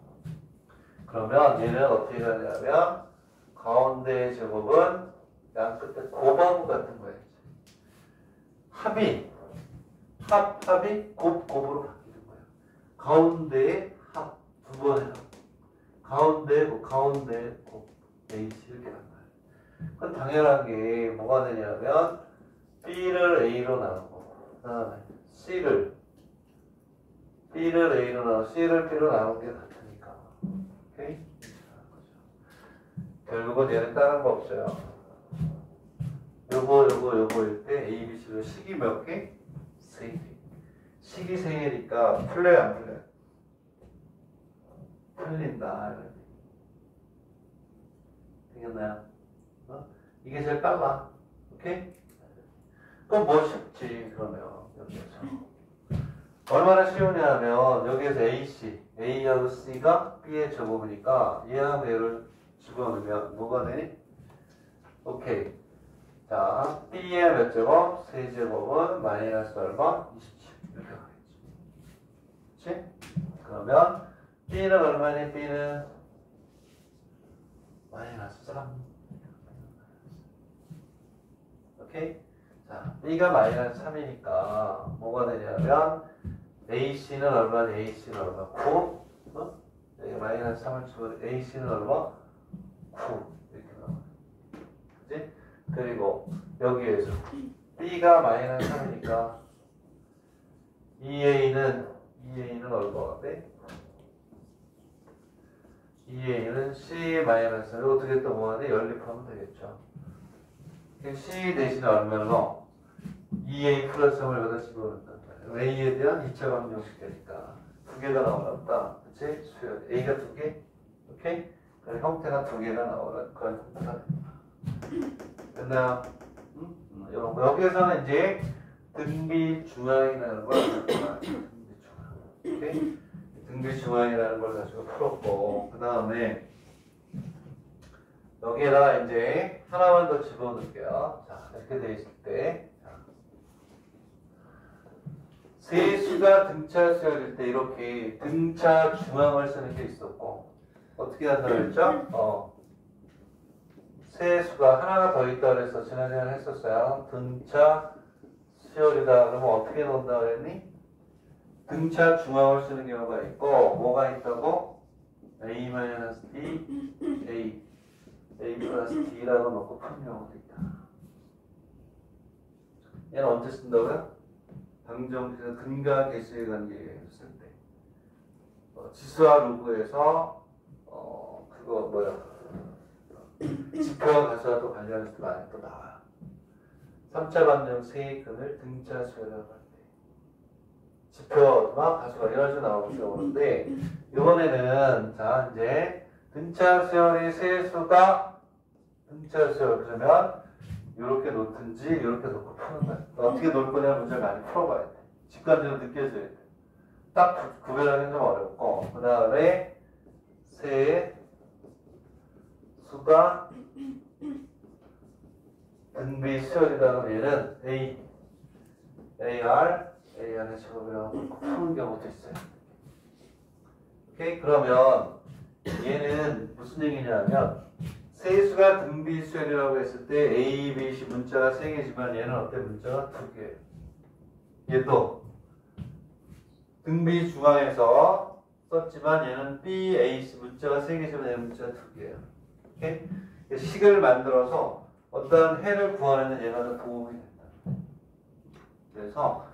그러면 얘는 어떻게 가냐면 가운데의 제곱은 양 끝에 곱하고 같은 거예요. 합이 곱으로 바뀌는 거예요. 가운데의 합, 두 번의 합. 가운데 곱, H 이렇게 한 거예요. 그건 당연한 게 뭐가 되냐면 B를 A로 나누고 그다음에 B를 A로 나누고 C를 B로 나누는 게 같으니까. 오케이? 결국은 얘는 다른 거 없어요. 요거일 때 A, B, C로 식이 몇 개? 3개. 식이 3개니까 풀려요, 안 풀려요? 풀린다. 되겠나요? 이게 제일 빨라. 오케이? 그럼 뭐 쉽지, 그러면, 여기에서. 얼마나 쉬우냐 하면, 여기에서 A하고 C가 B의 제곱이니까, 얘하고 얘를 집어넣으면, 뭐가 되니? 오케이. 자, B의 몇 제곱? 세제곱은 마이너스 얼마? 27. 이렇게 가겠지. 그치? 그러면, B는 얼마니? B는 마이너스 3. 오케이? 자, B가 마이너스 3이니까 뭐가 되냐면 AC는 얼마니? AC는 얼마? 9. 여기 마이너스 3을 치고 AC는 얼마? 9. 이렇게 나와요. 그치? 그리고 여기에서 B가 마이너스 3이니까 EA는 얼마가 돼? EA는 C 마이너스 어떻게 또 뭐하니? 연립하면 되겠죠. C 대신에 얼마로? EA 플러스 3을 여기다 집어넣는단 말이야. A에 대한 2차 방정식이니까 두 개가 나오란다. 그치? 수열 A가 두 개? 오케이? 그럼 형태가 두 개가 나오는 그런 형태가 됩니다. 됐나요? 이런 거. 여기에서는 이제 등비 중앙이라는 걸 가지고 등비 중앙. 오케이? 등비 중앙이라는 걸 가지고 풀었고, 그 다음에 여기에다가 이제 하나만 더 집어넣을게요. 자, 이렇게 돼 있을 때. 세수가 등차 수열일 때 이렇게 등차 중앙을 쓰는 게 있었고, 어떻게 한다고 했죠? 세수가 하나가 더 있다고 그래서 지난 시간에 했었어요. 등차 수열이다. 그러면 어떻게 놓는다고 그랬니? 등차 중앙을 쓰는 경우가 있고, 뭐가 있다고? A-D, A 플러스 D라고 놓고 푸는 경우도 있다. 얘는 언제 쓴다고요? 방정식에서 근과 개수의 관계에 쓸 때. 지수와 로그에서 그거 뭐야? 지표와 가수와 또 관련해서 많이 또 나와요. 3차 방정 세의 근을 등차 수열이라고 할 때. 지표와 가수가 이런 식으로 나오는데, 이번에는 자 이제 등차 수열의 세수가 등차 수열 그러면 이렇게 놓든지 이렇게 놓고 푸는 거야. 어떻게 놓을 거냐는 문제를 많이 풀어봐야 돼. 직관적으로 느껴져야 돼. 딱 구별하기는 좀 어렵고, 그 다음에 세의 수가 등비 수열이라는 얘는 AR의 제곱이라고 푸는 경우도 있어요. 오케이? 그러면 얘는 무슨 얘기냐면 세수가 등비 수열이라고 했을 때 A, B, C 문자가 3개지만 얘는 어때? 문자가 2개예요. 얘도 등비 중앙에서 썼지만 얘는 B, A, C 문자가 3개지만 얘는 문자가 2개예요. 오케이? 식을 만들어서 어떤 해를 구하는 얘가 도움이 된다. 그래서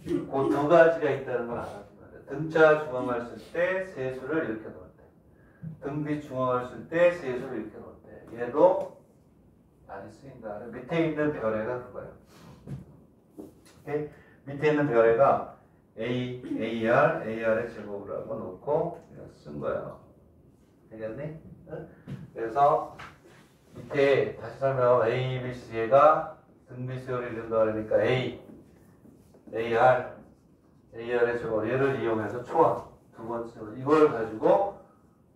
그 두 가지가 있다는 걸 알아주면 돼. 등차 중앙을 쓸 때 세수를 이렇게 놓을때, 등비 중앙을 쓸 때 세수를 이렇게 놓을때, 얘도 많이 쓰인다. 밑에 있는 별애가 그거예요. 오케이? 밑에 있는 별애가 AR의 제곱을 하고 놓고 쓴 거예요. 되겠니? 응? 그래서 밑에 다시 설명하면 A, B, C가 등비 수열이 된다 그러니까 AR의 제곱 얘를 이용해서 초항 두 번째로 이걸 가지고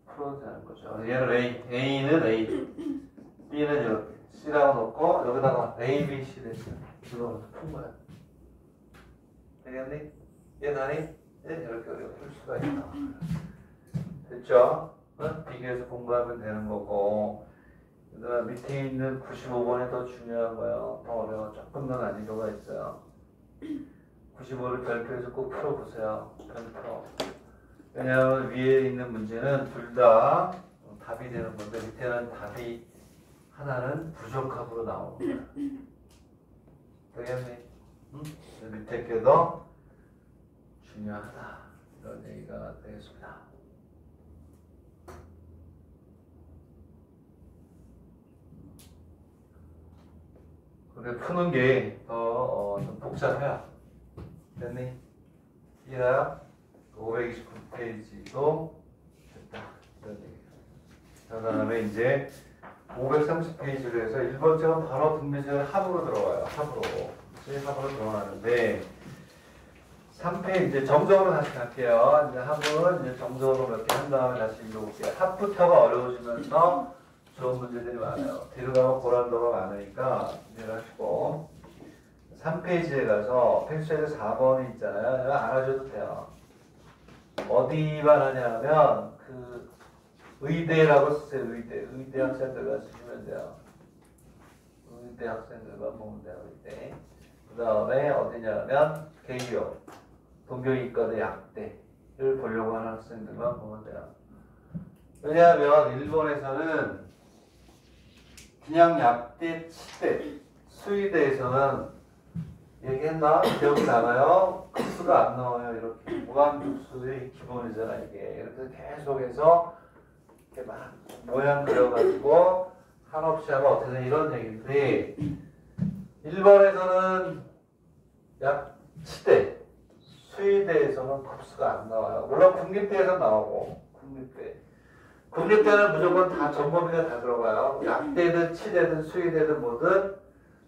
풀어도 되는 거죠. 얘를 A는 A, B는 이렇게 C라고 놓고 여기다가 A, B, C 대신 이걸로 푼 거야. 되겠니? 얘나니? 이렇게 우리가 풀 수가 있다. 됐죠? 비교해서 공부하면 되는 거고, 그다음 밑에 있는 95번이 더 중요한 거예요. 더 어려워. 조금 더 난이도가 있어요. 95를 별표해서 꼭 풀어보세요. 별표. 왜냐하면 위에 있는 문제는 둘 다 답이 되는 건데 밑에는 답이 하나는 부적합으로 나오는 거야. 되겠니? 응? 밑에 게 더 중요하다. 이런 얘기가 되겠습니다. 근데 푸는 게 더 좀 복잡해요. 됐니? 이해나요? 529페이지도 됐다. 이런 얘기예요. 그 다음에 이제 530페이지로 해서 1번째는 바로 등비수열 합으로 들어와요. 합으로 들어가는데 3페이지 이제 정적으로 다시 갈게요. 이제 합은 이제 정적으로 몇 개 한 다음에 다시 읽어볼게요. 합부터가 어려워지면서 좋은 문제들이 많아요. 뒤로 가면 고란도가 많으니까 이해를 하시고 3페이지에 가서 필수에서 4번이 있잖아요. 이거 알아줘도 돼요. 어디만 하냐면 그 의대라고 쓰세요. 의대 학생들만 쓰시면 돼요. 의대 학생들만 보면 돼요. 의대. 그 다음에 어디냐면 개교 동교이과대 약대를 보려고 하는 학생들만 보면 돼요. 왜냐하면 일본에서는 그냥 약대, 치대, 수의대에서는 얘기했나? 기억이 나나요? 수가 안 나와요. 이렇게 무한급수의 기본이잖아 이게. 이렇게 계속해서 이렇게 막 모양 그려가지고 한없이 하면 어떻게 되냐 이런 얘기인데 1번에서는 약 치대, 시험은 급수가 안 나와요. 물론 국립대에서 나오고 국립대는 무조건 다 전범위가 다 들어가요. 약대든 치대든 수의대든 뭐든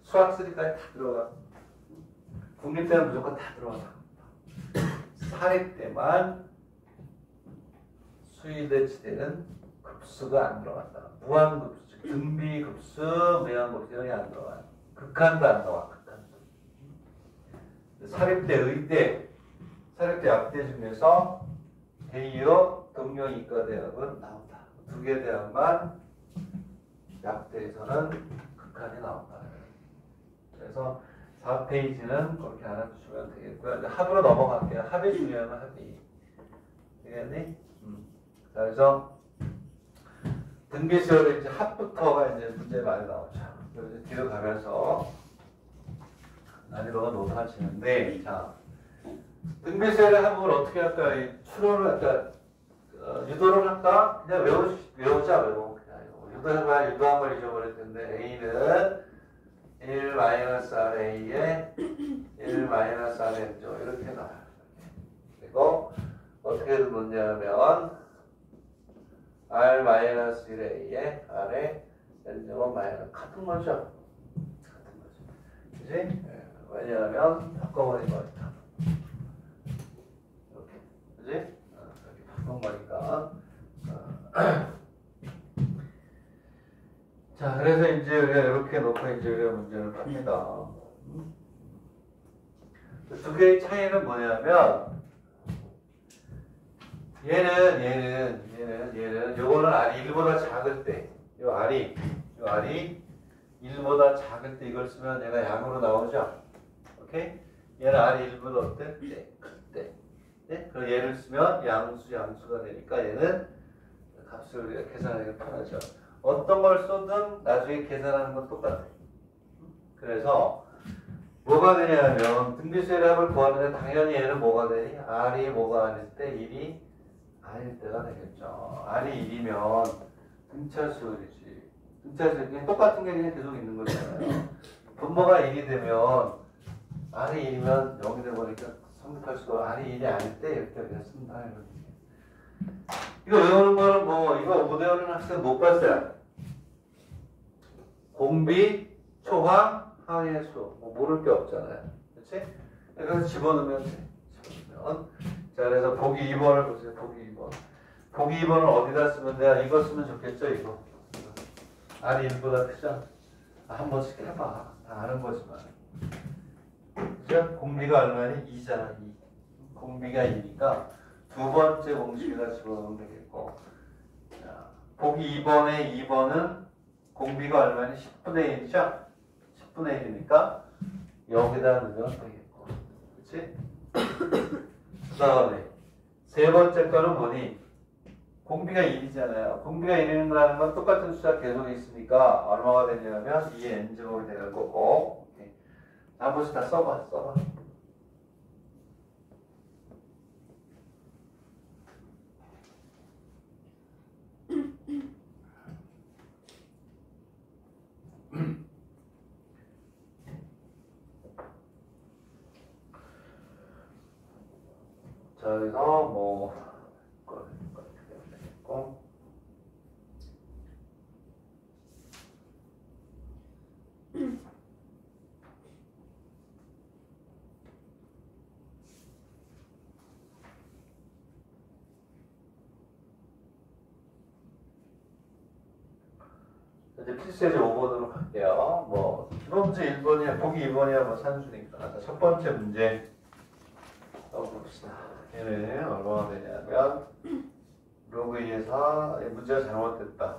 수학쓰리까지 다 들어가. 국립대는 무조건 다 들어가. 사립대만 수의대 치대는 급수가 안 들어간다. 무한급수, 등비급수, 무한급수 이런 게 안 들어가요. 극한도 안 나와. 극한도. 사립대, 의대, 사립대 약대 중에서 대이어 동명이과대학은 나온다. 두 개 대학만 약대에서는 극한이 나온다. 그래서 4페이지는 그렇게 알아두시면 되겠고요. 이제 합으로 넘어갈게요. 합이 중요한 합이. 되겠니? 자, 그래서 등비수열의 이제 합부터가 이제 문제 많이 나오죠. 그래서 뒤로 가면서 난이도가 높아지는데, 자, 등비수열의 합을 어떻게 할까? 추론을 할까? 유도를 할까? 그냥 외우자, 외워. 그냥 유도한 걸 잊어버릴 텐데, A는 1-RA에 1-RN죠. 이렇게 나와요. 그리고 어떻게 놓냐면 R-1A에 R에 N제곱 마이너스 같은 거죠. 같은 거죠. 그지? 네. 왜냐하면 바꿔버린 거니까. 이렇게. 그지? 이렇게 바꾼 거니까. 자, 그래서 이제 우리가 이렇게 놓고 이제 우리가 문제를 풉니다. 두 개의 차이는 뭐냐면, 얘는, 요거는 R이 1보다 작을 때, 요 R이 1보다 작을 때 이걸 쓰면 얘가 양으로 나오죠? 오케이? 얘는 R이 1보다 어때? 그때. 네? 그럼 얘를 쓰면 양수가 되니까 얘는 값을 우리가 계산하기가 편하죠. 어떤 걸 쏘든 나중에 계산하는 건 똑같아요. 그래서 뭐가 되냐면 등비수열의 합을 구하는데 당연히 얘는 뭐가 되니? R이 뭐가 아닐 때 1이 아닐 때가 되겠죠. R이 1이면 등차수열이지. 등차수열 그냥 똑같은 게 그냥 계속 있는 거잖아요. 분모가 1이 되면 R이 1이면 0이 되버리니까 성립할 수가 R이 1이 아닐 때 이렇게 그냥 쓴다. 이거 외우는 거는 뭐 이거 못 외우는 학생 못 봤어요. 공비, 초항, 항해수 뭐 모를 게 없잖아요. 그렇지? 그래서 집어넣으면 돼. 자, 그래서 보기 2번을 보세요. 보기 2번. 보기 2번을 어디다 쓰면 돼? 이거 쓰면 좋겠죠, 이거. R이 1보다 크죠? 한 번씩 해봐. 다 아는 거지만. 그죠? 공비가 얼마니? 2잖아, 2. 공비가 2니까 두 번째 공식에다 집어넣으면 되겠고. 자, 보기 2번에 2번은 공비가 얼마니? 10분의 1이죠? 10분의 1이니까 여기다 넣으면 되겠고. 그치? 그 다음에 세 번째 거는 뭐니? 공비가 1이잖아요. 공비가 1이라는 건 똑같은 숫자 계속 있으니까 얼마가 되냐면 2의 n제곱이 되는 거고. 오케이. 한 번씩 다 써봐. 자, 여기서 뭐 되겠고. 이제 필수예제 5번으로 갈게요. 뭐 이번 문제 1번이야, 보기 2번이야 뭐 산수니까. 자, 첫 번째 문제 봅시다. 얘는 얼마나 되냐면 로그 2의 4 문제가 잘못됐다.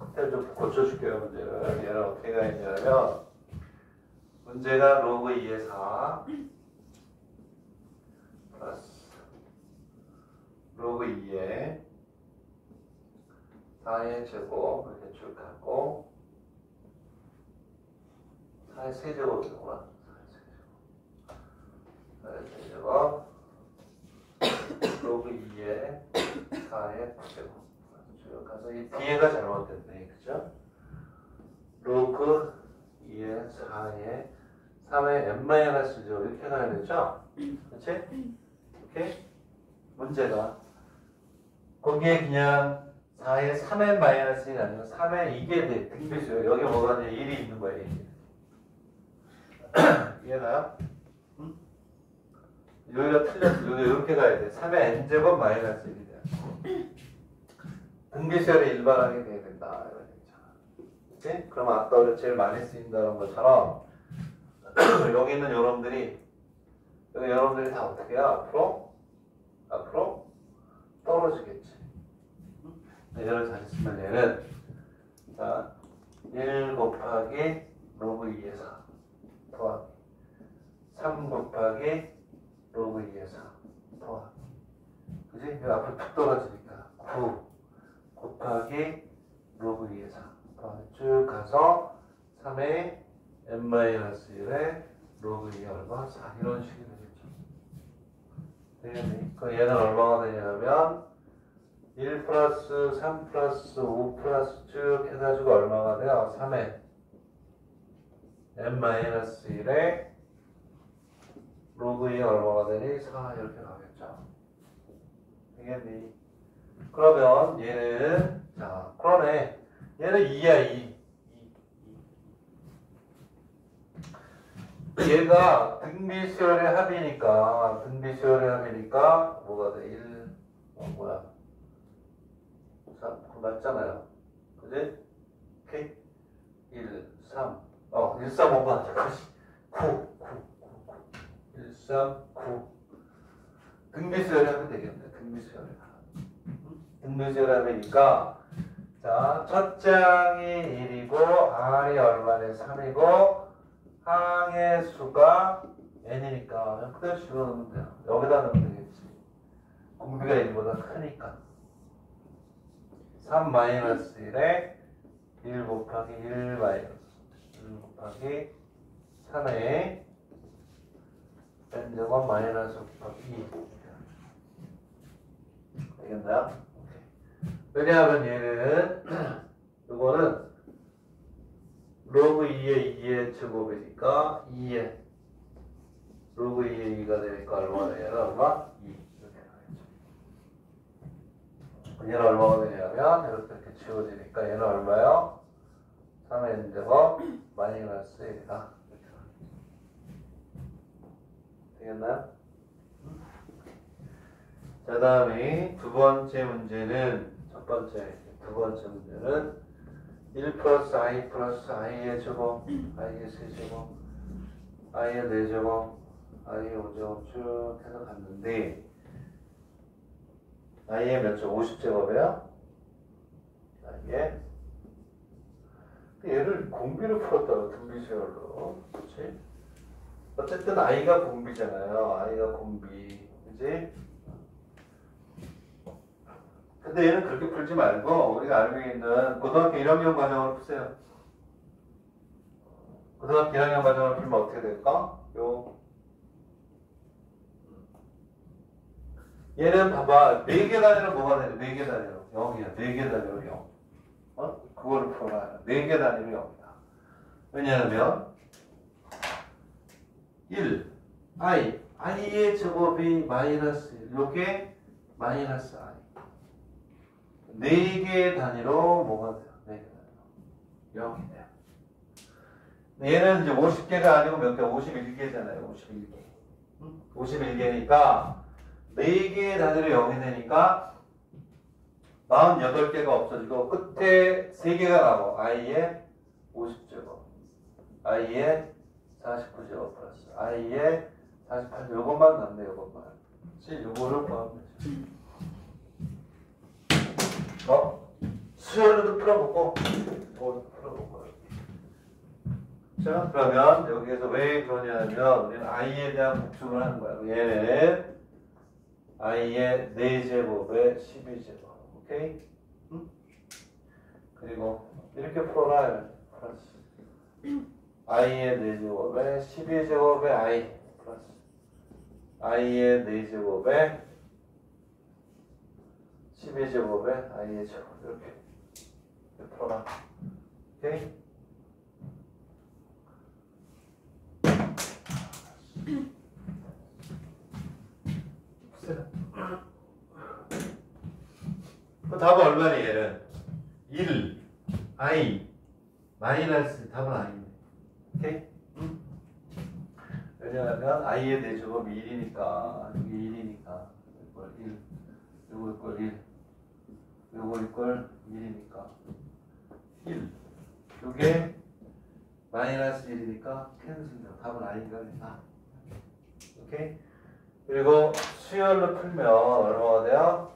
그때 좀 고쳐줄게요. 문제를. 얘는 어떻게 가 있냐면 문제가 로그 2의 4 플러스 로그 2의 4의 제곱 이렇게 쭉 갖고 4의 세제곱이구나. 4의 세제곱 로그 2의 4의 9제곱 쭉 가서 이 뒤에가 잘못됐네. 그죠? 로그 2의 4의 3의 n-죠. 이렇게 가야 되죠? 그치? 오케이? 문제가. 거기에 그냥 4에 3n 마이너스 1이 아니고 3에 이게 돼. 등비수요. 여기 뭐가 돼? 1이 있는 거예요. 1이. 이해가요? 응? 여기가 틀렸어. 여기 이렇게 가야 돼. 3의 n제곱 마이너스 1이 돼. 등비수열이 일반하게 돼야 된다. 이런 얘기잖아. 그치? 그럼 아까 우리 제일 많이 쓰인다는 것처럼 여기 있는 여러분들이 여기 여러분들이 다 어떻게 해요? 앞으로 떨어지겠지. 얘를 다시 쓰면 얘는 자 1 곱하기 로그 2에서 더하기 3 곱하기 로그 2에서 더하기 그지? 여기 앞으로 툭 떨어지니까 9 곱하기 로그 2에서 더하기 쭉 가서 3의 n-1의 로그 2의 얼마? 4 이런 식이 되겠죠. 되겠니? 그럼 얘는 얼마가 되냐면 1 플러스 3 플러스 5 플러스 쭉 해가지고 얼마가 돼요? 3의 n-1의 로그 2의 얼마가 되니? 4 이렇게 가겠죠. 되겠니? 그러면 얘는 자 그러네. 얘는 2야 2. 얘가 등비수열의 합이니까 뭐가 돼? 1 뭐야? 3 맞잖아요. 그지? 오케이? 1 3 1 3 5가 9 1 3 9 등비수열의 합이 되겠네. 등비수열의 합이니까 자 첫 장이 1이고 R이 얼마네? 3이고 항의 수가 n이니까 그냥 그대로 집어넣으면 돼요. 여기다 넣으면 되겠지. 공비가 1보다 크니까 3 마이너스 1에 1 곱하기 1 마이너스 1 곱하기 3에 n제곱 마이너스 곱하기 2 되겠나요? 왜냐하면 얘는 이거는 로그 2의 2의 제곱이니까 2의 로그 2의 2가 되니까 얼마나 얘는 얼마? 2 이렇게 나겠죠. 얘는 얼마가 되냐면 이렇게 지워지니까 얘는 얼마요? 3의 n제곱 마이너스 1이다. 되겠나요? 자 다음에 두 번째 문제는 1 플러스 i 플러스 i의 제곱, i의 세제곱, i의 4제곱, i의 5제곱 쭉 해서 갔는데 i의 몇 제곱? 50제곱이에요? i의 얘를 공비로 풀었다고 등비수열로 그치? 어쨌든 i가 공비잖아요. i가 공비 그치? 근데 얘는 그렇게 풀지 말고 우리가 알고 있는 고등학교 1학년 과정을 푸세요. 고등학교 1학년 과정을 풀면 어떻게 될까? 얘는 봐봐 4개 단위로 뭐가 되냐? 4개 단위로 0이야. 4개 단위로 0. 그거를 풀어라. 4개 단위로 0이다. 왜냐하면 1 i의 제곱이 마이너스 1 요게 마이너스 i 4개의 단위로 뭐가 돼요? 4개 단위로 0이 돼요. 얘는 이제 50개가 아니고 몇 개? 51개잖아요. 51개. 51개니까 4개의 단위로 0이 되니까 48개가 없어지고 끝에 3개가 나고 i의 50제곱, i의 49제곱 플러스 i의 48제곱 요것만 남네. 요것만. 그치? 요거를 구하면 되죠. 수열로도 풀어보고 뭐도 풀어보고 자 그러면 여기에서 왜 그러냐면 우리는 i에 대한 복습을 하는 거야. 얘는 i의 4제곱에 12제곱 오케이? 응? 그리고 이렇게 풀어라. 플러스 i의 4제곱에 12제곱에 i 플러스 i의 4제곱에 12제곱에 i의 제곱 이렇게 풀어라. 오케이? 답은 얼마니 얘는? 1, i, 마이너스 답은 아니네. 오케이? 왜냐하면 i의 대제곱이 1이니까 이게 1이니까 이걸 1, 요거 이걸 1, 요거 이걸 1이니까 1, 요게 마이너스 1이니까 캔슬이다. 답은 i가 된다. 오케이? 그리고 수열로 풀면 얼마가 돼요?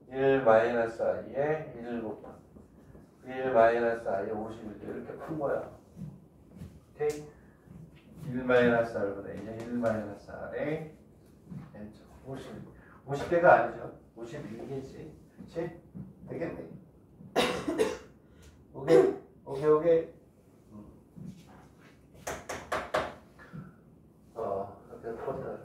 1 마이너스 i에 1 곱하기 1 마이너스 i에 51 이렇게 푼 거야. 오케이? 1 마이너스 r보다 1 마이너스 r에 50개가 아니죠. 51개지. 그치? 되겠네. 오케이. 이렇게 풀었다.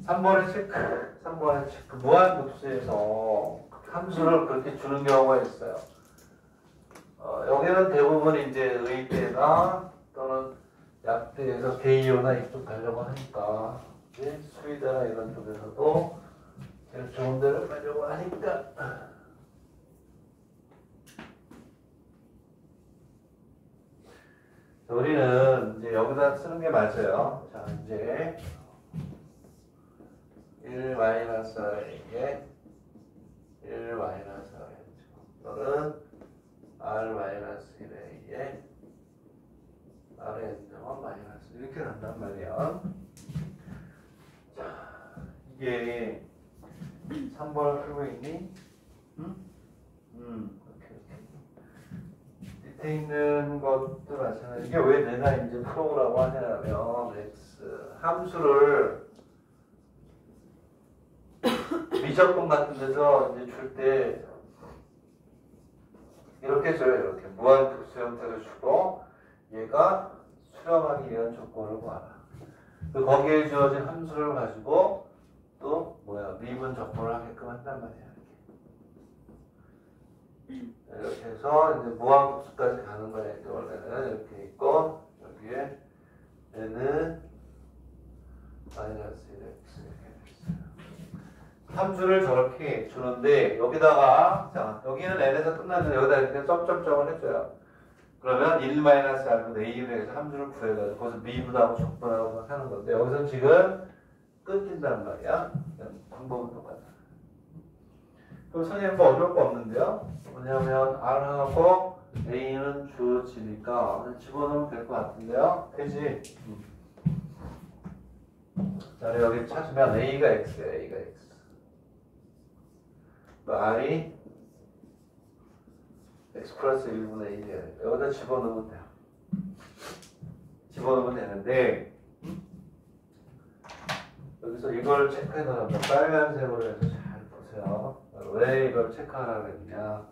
3번의 체크. 무한급수에서 함수를 그렇게 주는 경우가 있어요. 여기는 대부분 이제 의대나 또는 약대에서 대이오나 이쪽 가려고 하니까 이제 수의대나 이런 쪽에서도 제일 좋은 데를 가려고 하니까 우리는 이제 여기다 쓰는 게 맞아요. 자, 이제 1 마이너스 r에 1 마이너스 r 또는 r 마이너스 1에 r의 n제곱 마이너스 이렇게 간단 말이야. 자, 이게 3번을 풀고 있니? 응? 오케이. 밑에 있는 것도 마찬가지. 이게 왜 내가 이제 풀어보라고 하냐면 x 함수를 미적분 같은 데서 이제 줄 때 이렇게 줘요. 이렇게 무한급수 형태로 주고 얘가 수렴하기 위한 조건을 구하라. 그 거기에 주어진 함수를 가지고 또 미분 적분을 하게끔 한단 말이야. 이렇게 해서 이제 무한급수까지 가는 거야. 이제 원래는 이렇게 있고 여기에 얘는 마이너스 1x 이렇게 있어요. 함수를 저렇게 주는데 여기다가 자 여기는 n에서 끝나는데 여기다 이렇게 점점점을 해줘요. 그러면 1-r분의 a를 해서 함수를 구해가지고 거기서 미분하고 적분하고 하는 건데 여기서 지금 끊긴단 말이야. 방법은 똑같아. 그럼 선생님 뭐 어려울 거 없는데요? 뭐냐면 r하고 a는 주어지니까 집어넣으면 될 것 같은데요? 되지? 자 여기 찾으면 a가 x야. a가 x r이 x 플러스 1분의 1이에요. 여기다 집어넣으면 돼요. 집어넣으면 되는데 여기서 이걸 체크해서 빨간색으로 해서 잘 보세요. 왜 이걸 체크하라고 했냐.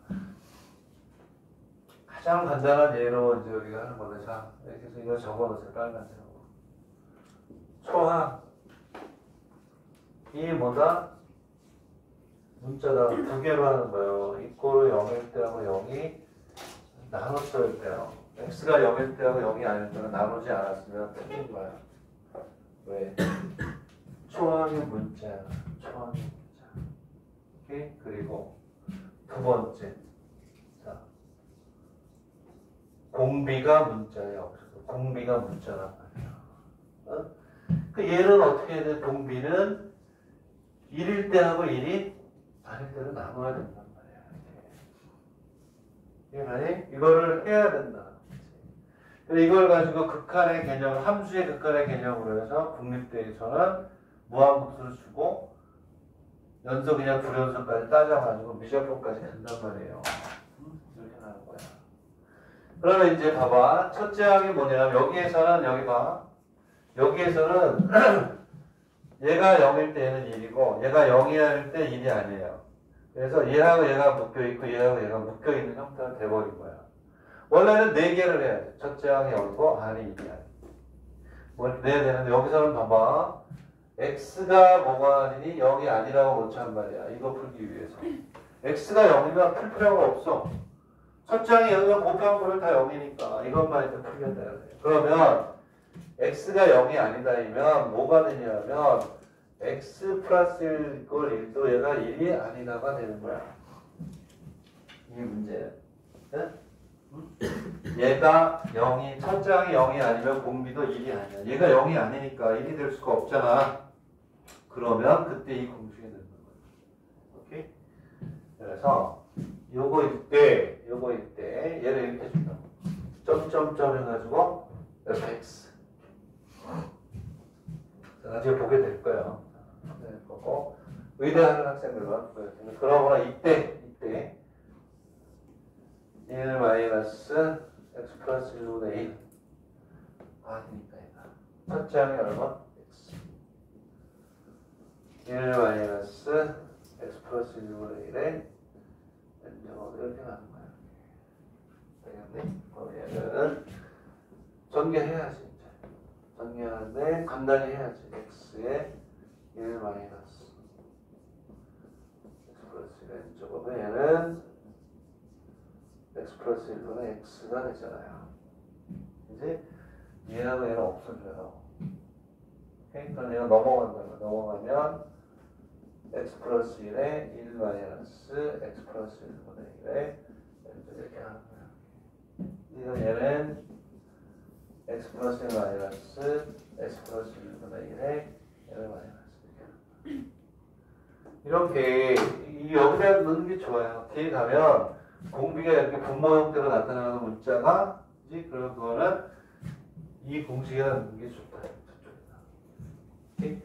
가장 간단한 예로 이제 우리가 하는 건데 자 이렇게 해서 이거 적어놓으세요. 빨간색으로. 초항 이 뭐다? 문자다 두 개로 하는 거예요. 이꼴 0일 때하고 0이 나눴을 때요. x가 0일 때하고 0이 아닐 때는 나누지 않았으면 틀린 거야. 왜? 초항의 문자야. 초항의 문자. 오케이? 그리고 두 번째. 자, 공비가 문자야. 공비가 문자란 말이야. 그 얘는 어떻게 해야 돼? 공비는 1일 때하고 1이 아닐 때는 나눠야 된단 말이야. 이해가니? 이거를 해야 된다. 이걸 가지고 극한의 개념, 함수의 극한의 개념으로 해서 국립대에서는 무한급수를 주고 연속이냐 불연속까지 따져가지고 미적분까지 간단 말이에요. 이렇게 나는 거야. 그러면 이제 봐봐. 첫째 항이 뭐냐면 여기에서는 여기 봐. 여기에서는 얘가 0일 때 얘는 1이고 얘가 0이 아닐 때 1이 아니에요. 그래서 얘하고 얘가 묶여있고 얘하고 얘가 묶여있는 형태가 돼버린 거야. 원래는 4개를 해야 돼. 첫째 항이 0이고 r이 1이야. 뭐 내야 되는데 여기서는 봐봐. x가 뭐가 아니니 0이 아니라고 놓자는 말이야. 이거 풀기 위해서. x가 0이면 풀 필요가 없어. 첫째 항이 0이면 곱한 거를 다 0이니까 이것만 일단 풀겠다. 그러면 x가 0이 아니다이면 뭐가 되냐면 x 플러스 1 이꼴 1도 얘가 1이 아니다가 되는 거야. 이게 문제야. 네? 얘가 0이, 첫째 항이 0이 아니면 공비도 1이 아니야. 얘가 0이 아니니까 1이 될 수가 없잖아. 그러면 그때 이 공식이 되는 거야. 오케이? 그래서 요거일 때 얘를 이렇게 준다. 점점점 해가지고 fx. 나중에 보게 될 거예요. 될 거고 의대하는 학생들만 보여드리면 그러거나 이때 1 마이너스 x 플러스 1분의 1 아니니까 얘가 첫째 항이 얼마? x 1 마이너스 x 플러스 1분의 1에 이렇게 나는 거야. 되겠네? 그럼 얘는 전개해야지 이제. 전개하는데 간단히 해야지. x에 1 마이너스 x 플러스 1에 적으면 얘는 x 플러스 1분의 x가 되잖아요. 이제 얘하고 얘는 없어져요. 오케이? 그럼 얘가 넘어간다면 넘어가면 x 플러스 1에 1 마이너스 x 플러스 1분의 1에 이렇게 하는 거야. 얘는 x 플러스 1 마이너스 x 플러스 1분의 1에 1 마이너스 이렇게 여기다 넣는 게 좋아요. 뒤에 가면 공비가 이렇게 분모 형태로 나타나는 문자가 이제 그런 거는 이 공식에 넣는 게 좋다. 저쪽에다. 오케이?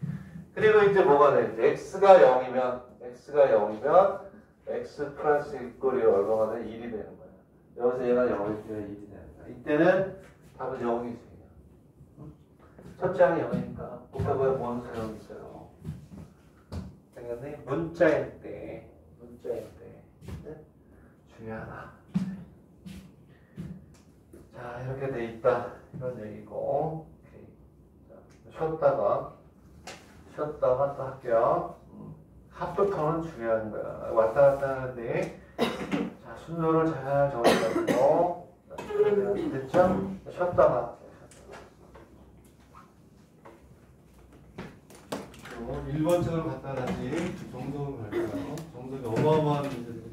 그리고 이제 뭐가 되는지 x가 0이면 x 플러스 1꼴이 얼마가 돼? 1이 되는 거야. 여기서 얘가 0일 때 1이 되는 거야. 이때는 답은 0이지. 첫째 항이 0이니까 곱해보면 뭔 소용이 있어요. 생겼네? 문자일 때 네? 중요하다. 자 이렇게 돼 있다 이런 얘기고. 오케이. 자, 쉬었다가 또 할게요. 합부터는 중요한 거야. 왔다 갔다 하는데 자 순서를 잘 정해가지고 됐죠? 쉬었다가 1번 책을 갖다 놨지 정석을 갈까요? 정석이 어마어마한 문제들이